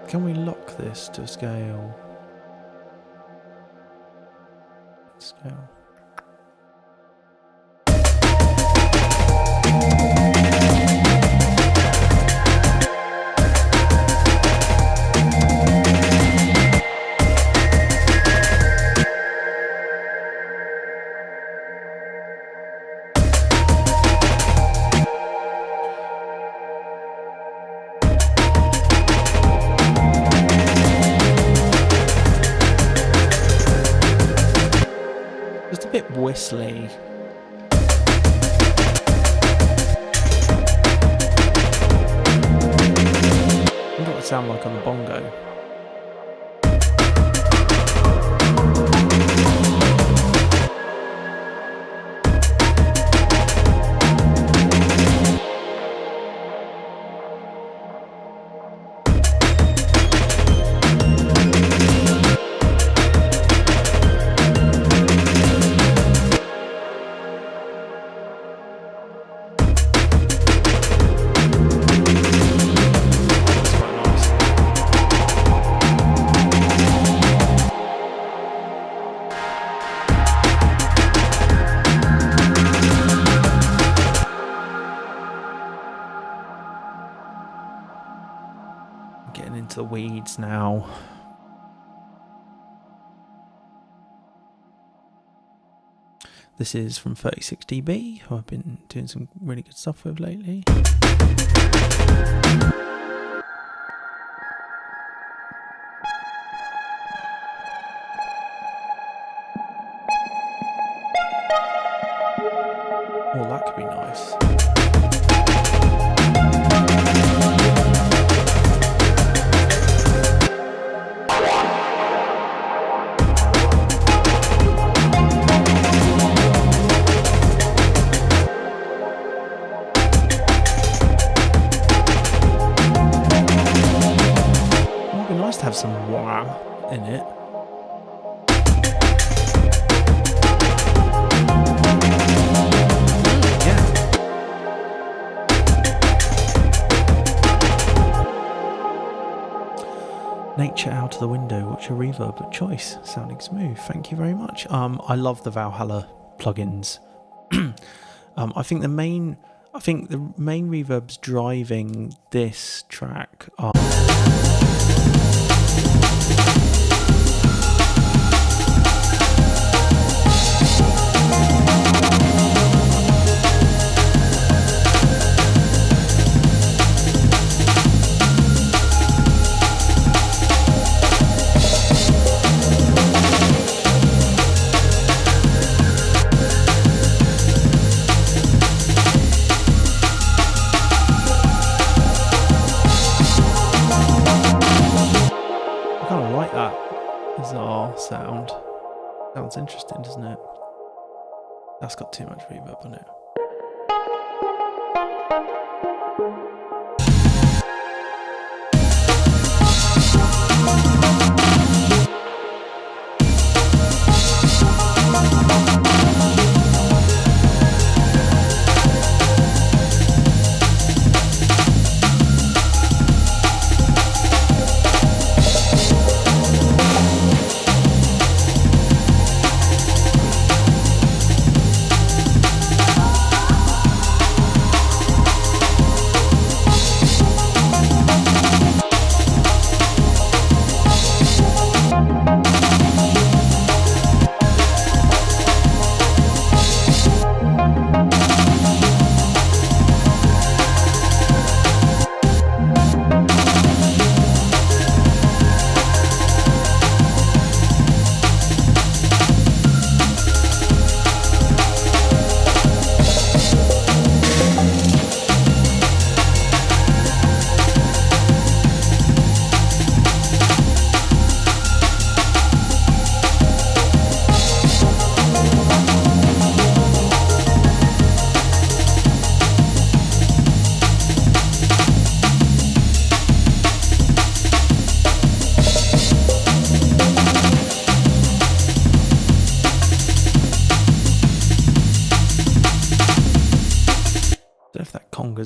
Can we lock this to scale? Scale. Just a bit whistly. I wonder what it sound like on the bongo. Getting into the weeds now. This is from 36dB, who I've been doing some really good stuff with lately. Oh, that could be nice. To have some wah in it. Yeah. Nature out of the window. What's your reverb choice? Sounding smooth. Thank you very much. I love the Valhalla plugins. I think the main reverbs driving this track are bizarre sound. Sounds interesting, doesn't it? That's got too much reverb on it.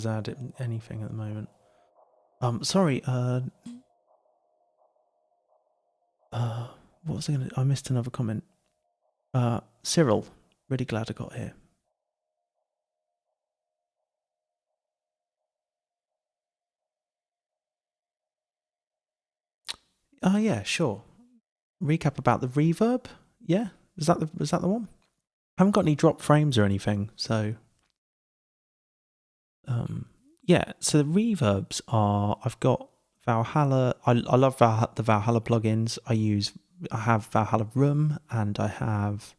Add anything at the moment. Sorry. What was I gonna? I missed another comment. Cyril, really glad I got here. Yeah, sure. Recap about the reverb. Yeah, was that the one? I haven't got any drop frames or anything, so. Yeah, so the reverbs are, I've got Valhalla, I love the Valhalla plugins. I have Valhalla Room and I have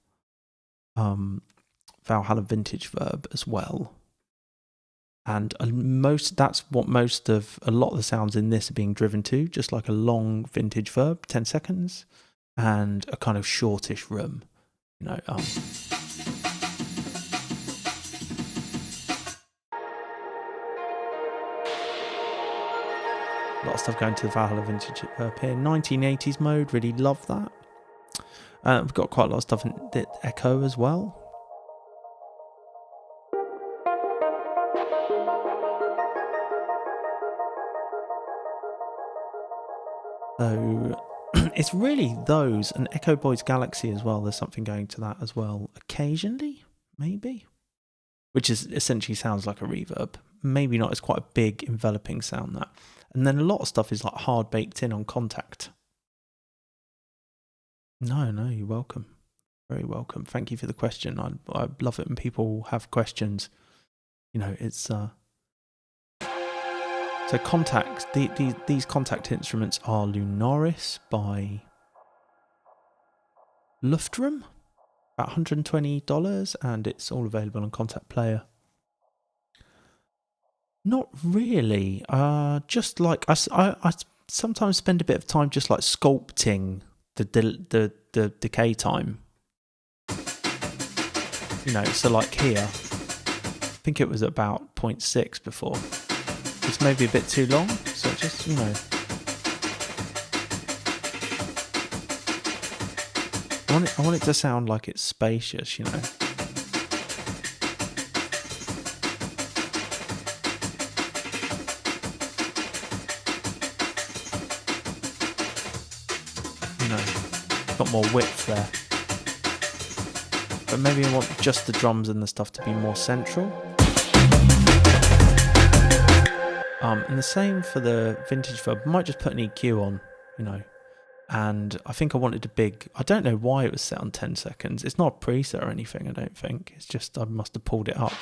Valhalla Vintage Verb as well. And that's what a lot of the sounds in this are being driven to, just like a long vintage verb, 10 seconds, and a kind of shortish room, you know. A lot of stuff going to the Valhalla Vintage Verb here. 1980s mode, really love that. We've got quite a lot of stuff in the Echo as well. So it's really those, and Echo Boys Galaxy as well. There's something going to that as well occasionally, maybe, which is essentially sounds like a reverb. Maybe not. It's quite a big enveloping sound, that. And then a lot of stuff is like hard baked in on Contact. No, you're welcome. Very welcome. Thank you for the question. I love it when people have questions. You know, it's so Contact. These Contact instruments are Lunaris by Luftrum, about $120, and it's all available on Contact Player. Not really. Just like I sometimes spend a bit of time just like sculpting the decay time. You know, so like here, I think it was about 0.6 before. It's maybe a bit too long, so just, you know. I want it to sound like it's spacious, you know. Got more width there, but maybe I want just the drums and the stuff to be more central. And the same for the vintage verb. I might just put an EQ on, you know, and I think I wanted a big, I don't know why it was set on 10 seconds. It's not a preset or anything, I don't think. It's just I must have pulled it up.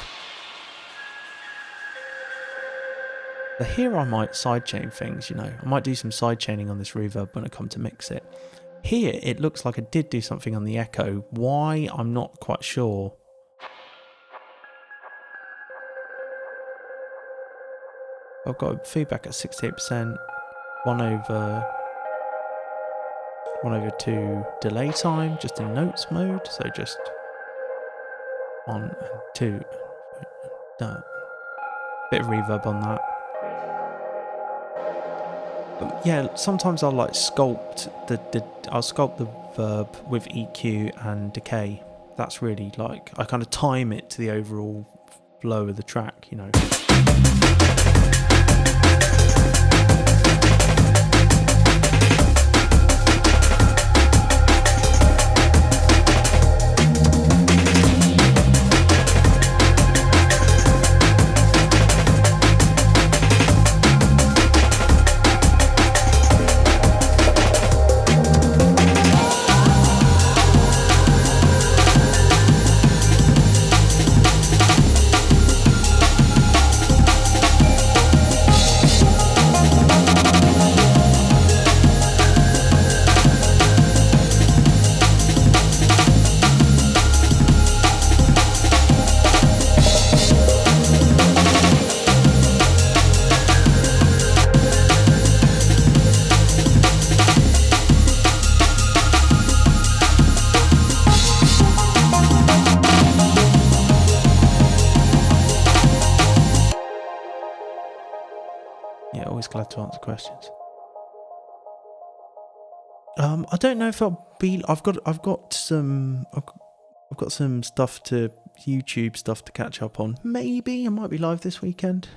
But here I might sidechain things, you know. I might do some sidechaining on this reverb when I come to mix it. Here, it looks like I did do something on the echo. Why? I'm not quite sure. I've got feedback at 68%, 1/1 1/2 delay time, just in notes mode. So just 1 and 2. Bit of reverb on that. But yeah, sometimes I'll like sculpt I'll sculpt the verb with EQ and decay. That's really like, I kind of time it to the overall flow of the track, you know. Glad to answer questions. I don't know if I'll be. I've got some stuff to YouTube stuff to catch up on. Maybe I might be live this weekend.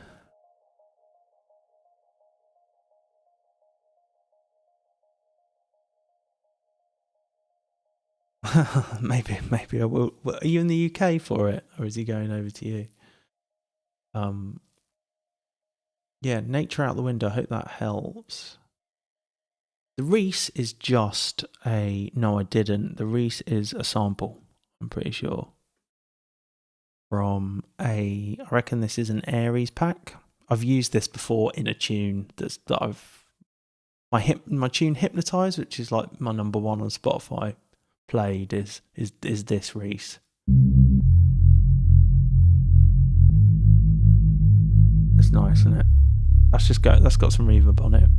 maybe I will. Are you in the UK for it, or is he going over to you? Yeah, nature out the window. I hope that helps. The Reese is just a... No, I didn't. The Reese is a sample, I'm pretty sure. From I reckon this is an Aries pack. I've used this before in a tune that I've... My tune Hypnotize, which is like my number 1 on Spotify, played is this Reese. It's nice, isn't it? That's got some reverb on it.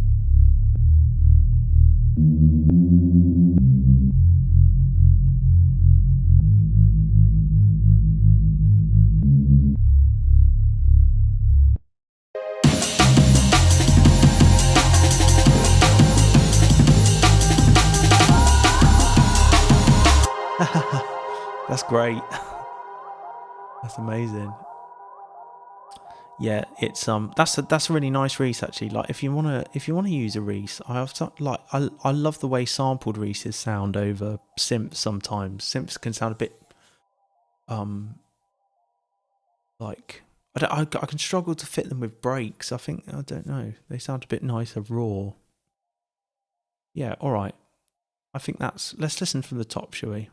That's great. That's amazing. Yeah, it's that's a really nice Reese actually. Like if you wanna use a Reese, I love the way sampled Reeses sound over synths sometimes. Synths can sound a bit like I can struggle to fit them with breaks. I don't know. They sound a bit nicer raw. Yeah, alright. I think let's listen from the top, shall we?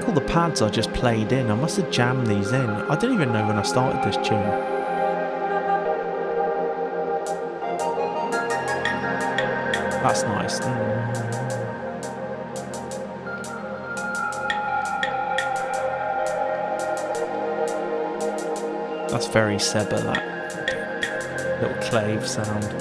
All the pads I just played in, I must have jammed these in. I don't even know when I started this tune. That's nice. That's very Seba, that little clave sound.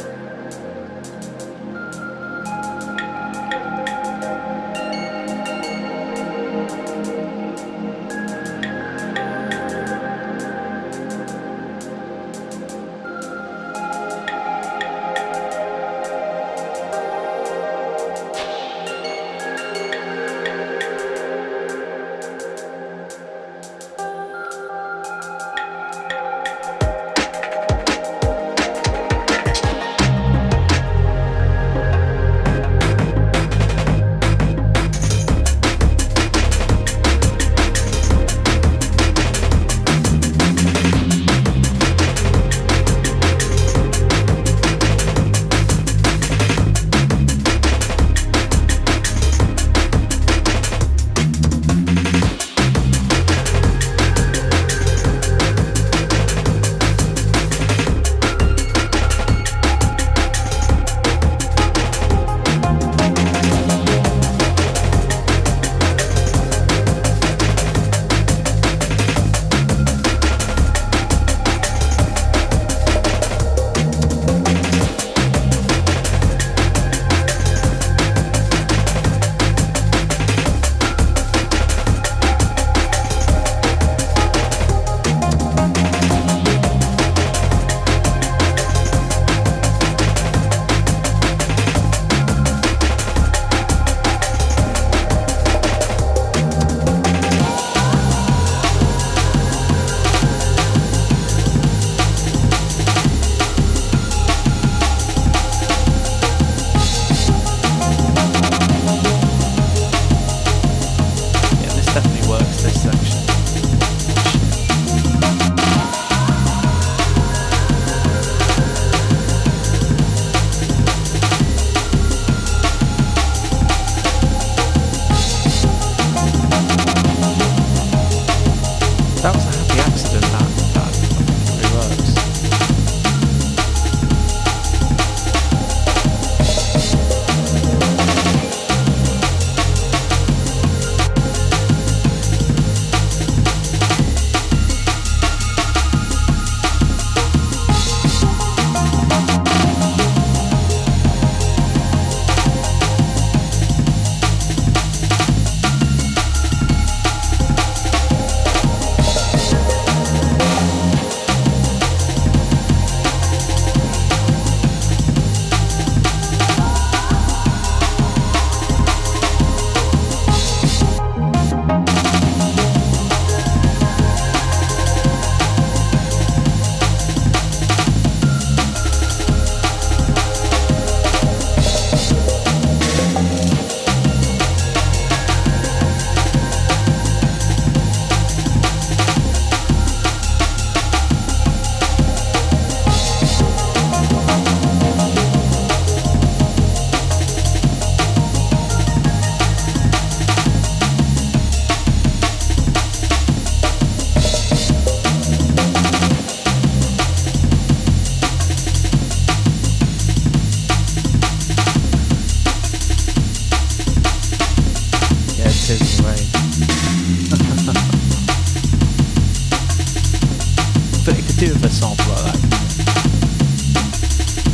a sample like that.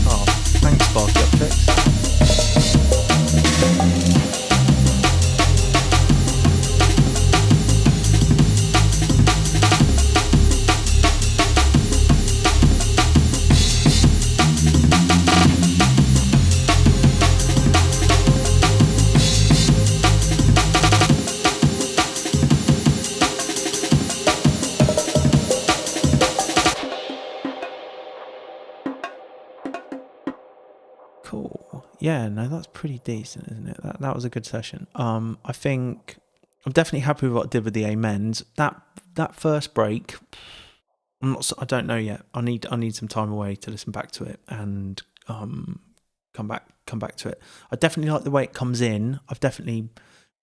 Oh, thanks, Sparky Objects. Yeah, no, that's pretty decent, isn't it? That was a good session. I think I'm definitely happy with what I did with the amens. That first break, I don't know yet. I need some time away to listen back to it and come back to it. I definitely like the way it comes in. I've definitely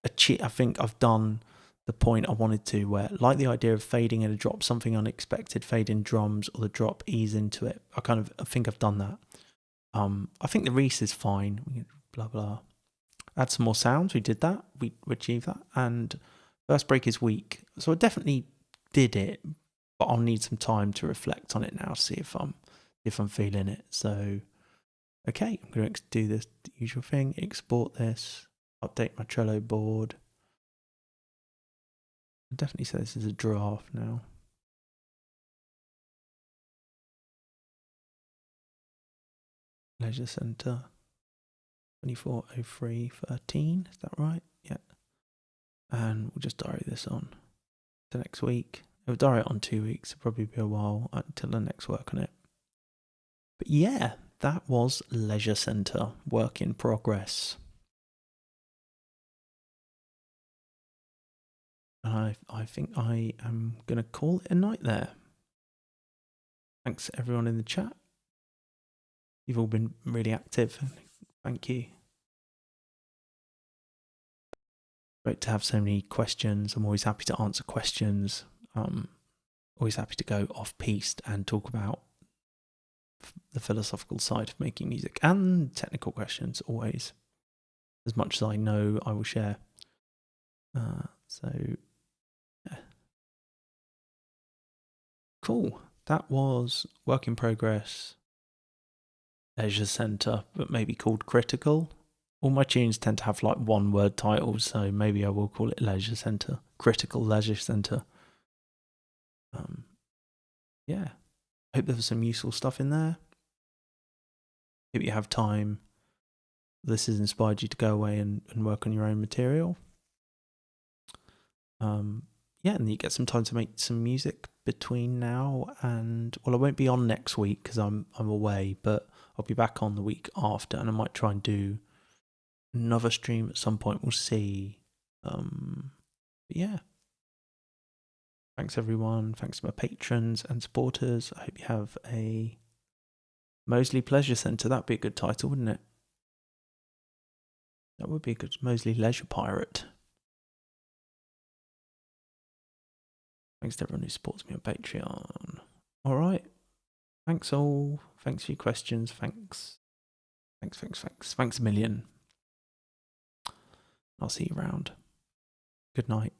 I think I've done the point I wanted to, where like the idea of fading in a drop, something unexpected, fade in drums, or the drop ease into it. I think I've done that. I think the Reese is fine. Blah blah. Add some more sounds. We did that. We achieved that. And first break is weak, so I definitely did it. But I'll need some time to reflect on it now, see if I'm feeling it. So, okay, I'm going to do this the usual thing. Export this. Update my Trello board. I definitely say this is a draft now. Leisure Centre 240313, is that right? Yeah. And we'll just diary this on to next week. We'll diary it on 2 weeks. It'll probably be a while until the next work on it. But yeah, that was Leisure Centre, work in progress. And I think I am going to call it a night there. Thanks everyone in the chat. You've all been really active. Thank you. Great to have so many questions. I'm always happy to answer questions. Always happy to go off-piste and talk about the philosophical side of making music and technical questions, always. As much as I know, I will share. So, yeah. Cool. That was Work in Progress, Leisure Centre, but maybe called Critical. All my tunes tend to have like one-word titles, so maybe I will call it Leisure Centre, Critical Leisure Centre. Yeah, hope there was some useful stuff in there. Hope you have time. This has inspired you to go away and work on your own material. Yeah, and you get some time to make some music between now and, well, I won't be on next week because I'm away, but I'll be back on the week after, and I might try and do another stream at some point. We'll see. But yeah. Thanks everyone. Thanks to my patrons and supporters. I hope you have a Mosley Pleasure Centre. That'd be a good title, wouldn't it? That would be a good Mosley Leisure Pirate. Thanks to everyone who supports me on Patreon. All right. Thanks all. Thanks for your questions. Thanks a million. I'll see you around. Good night.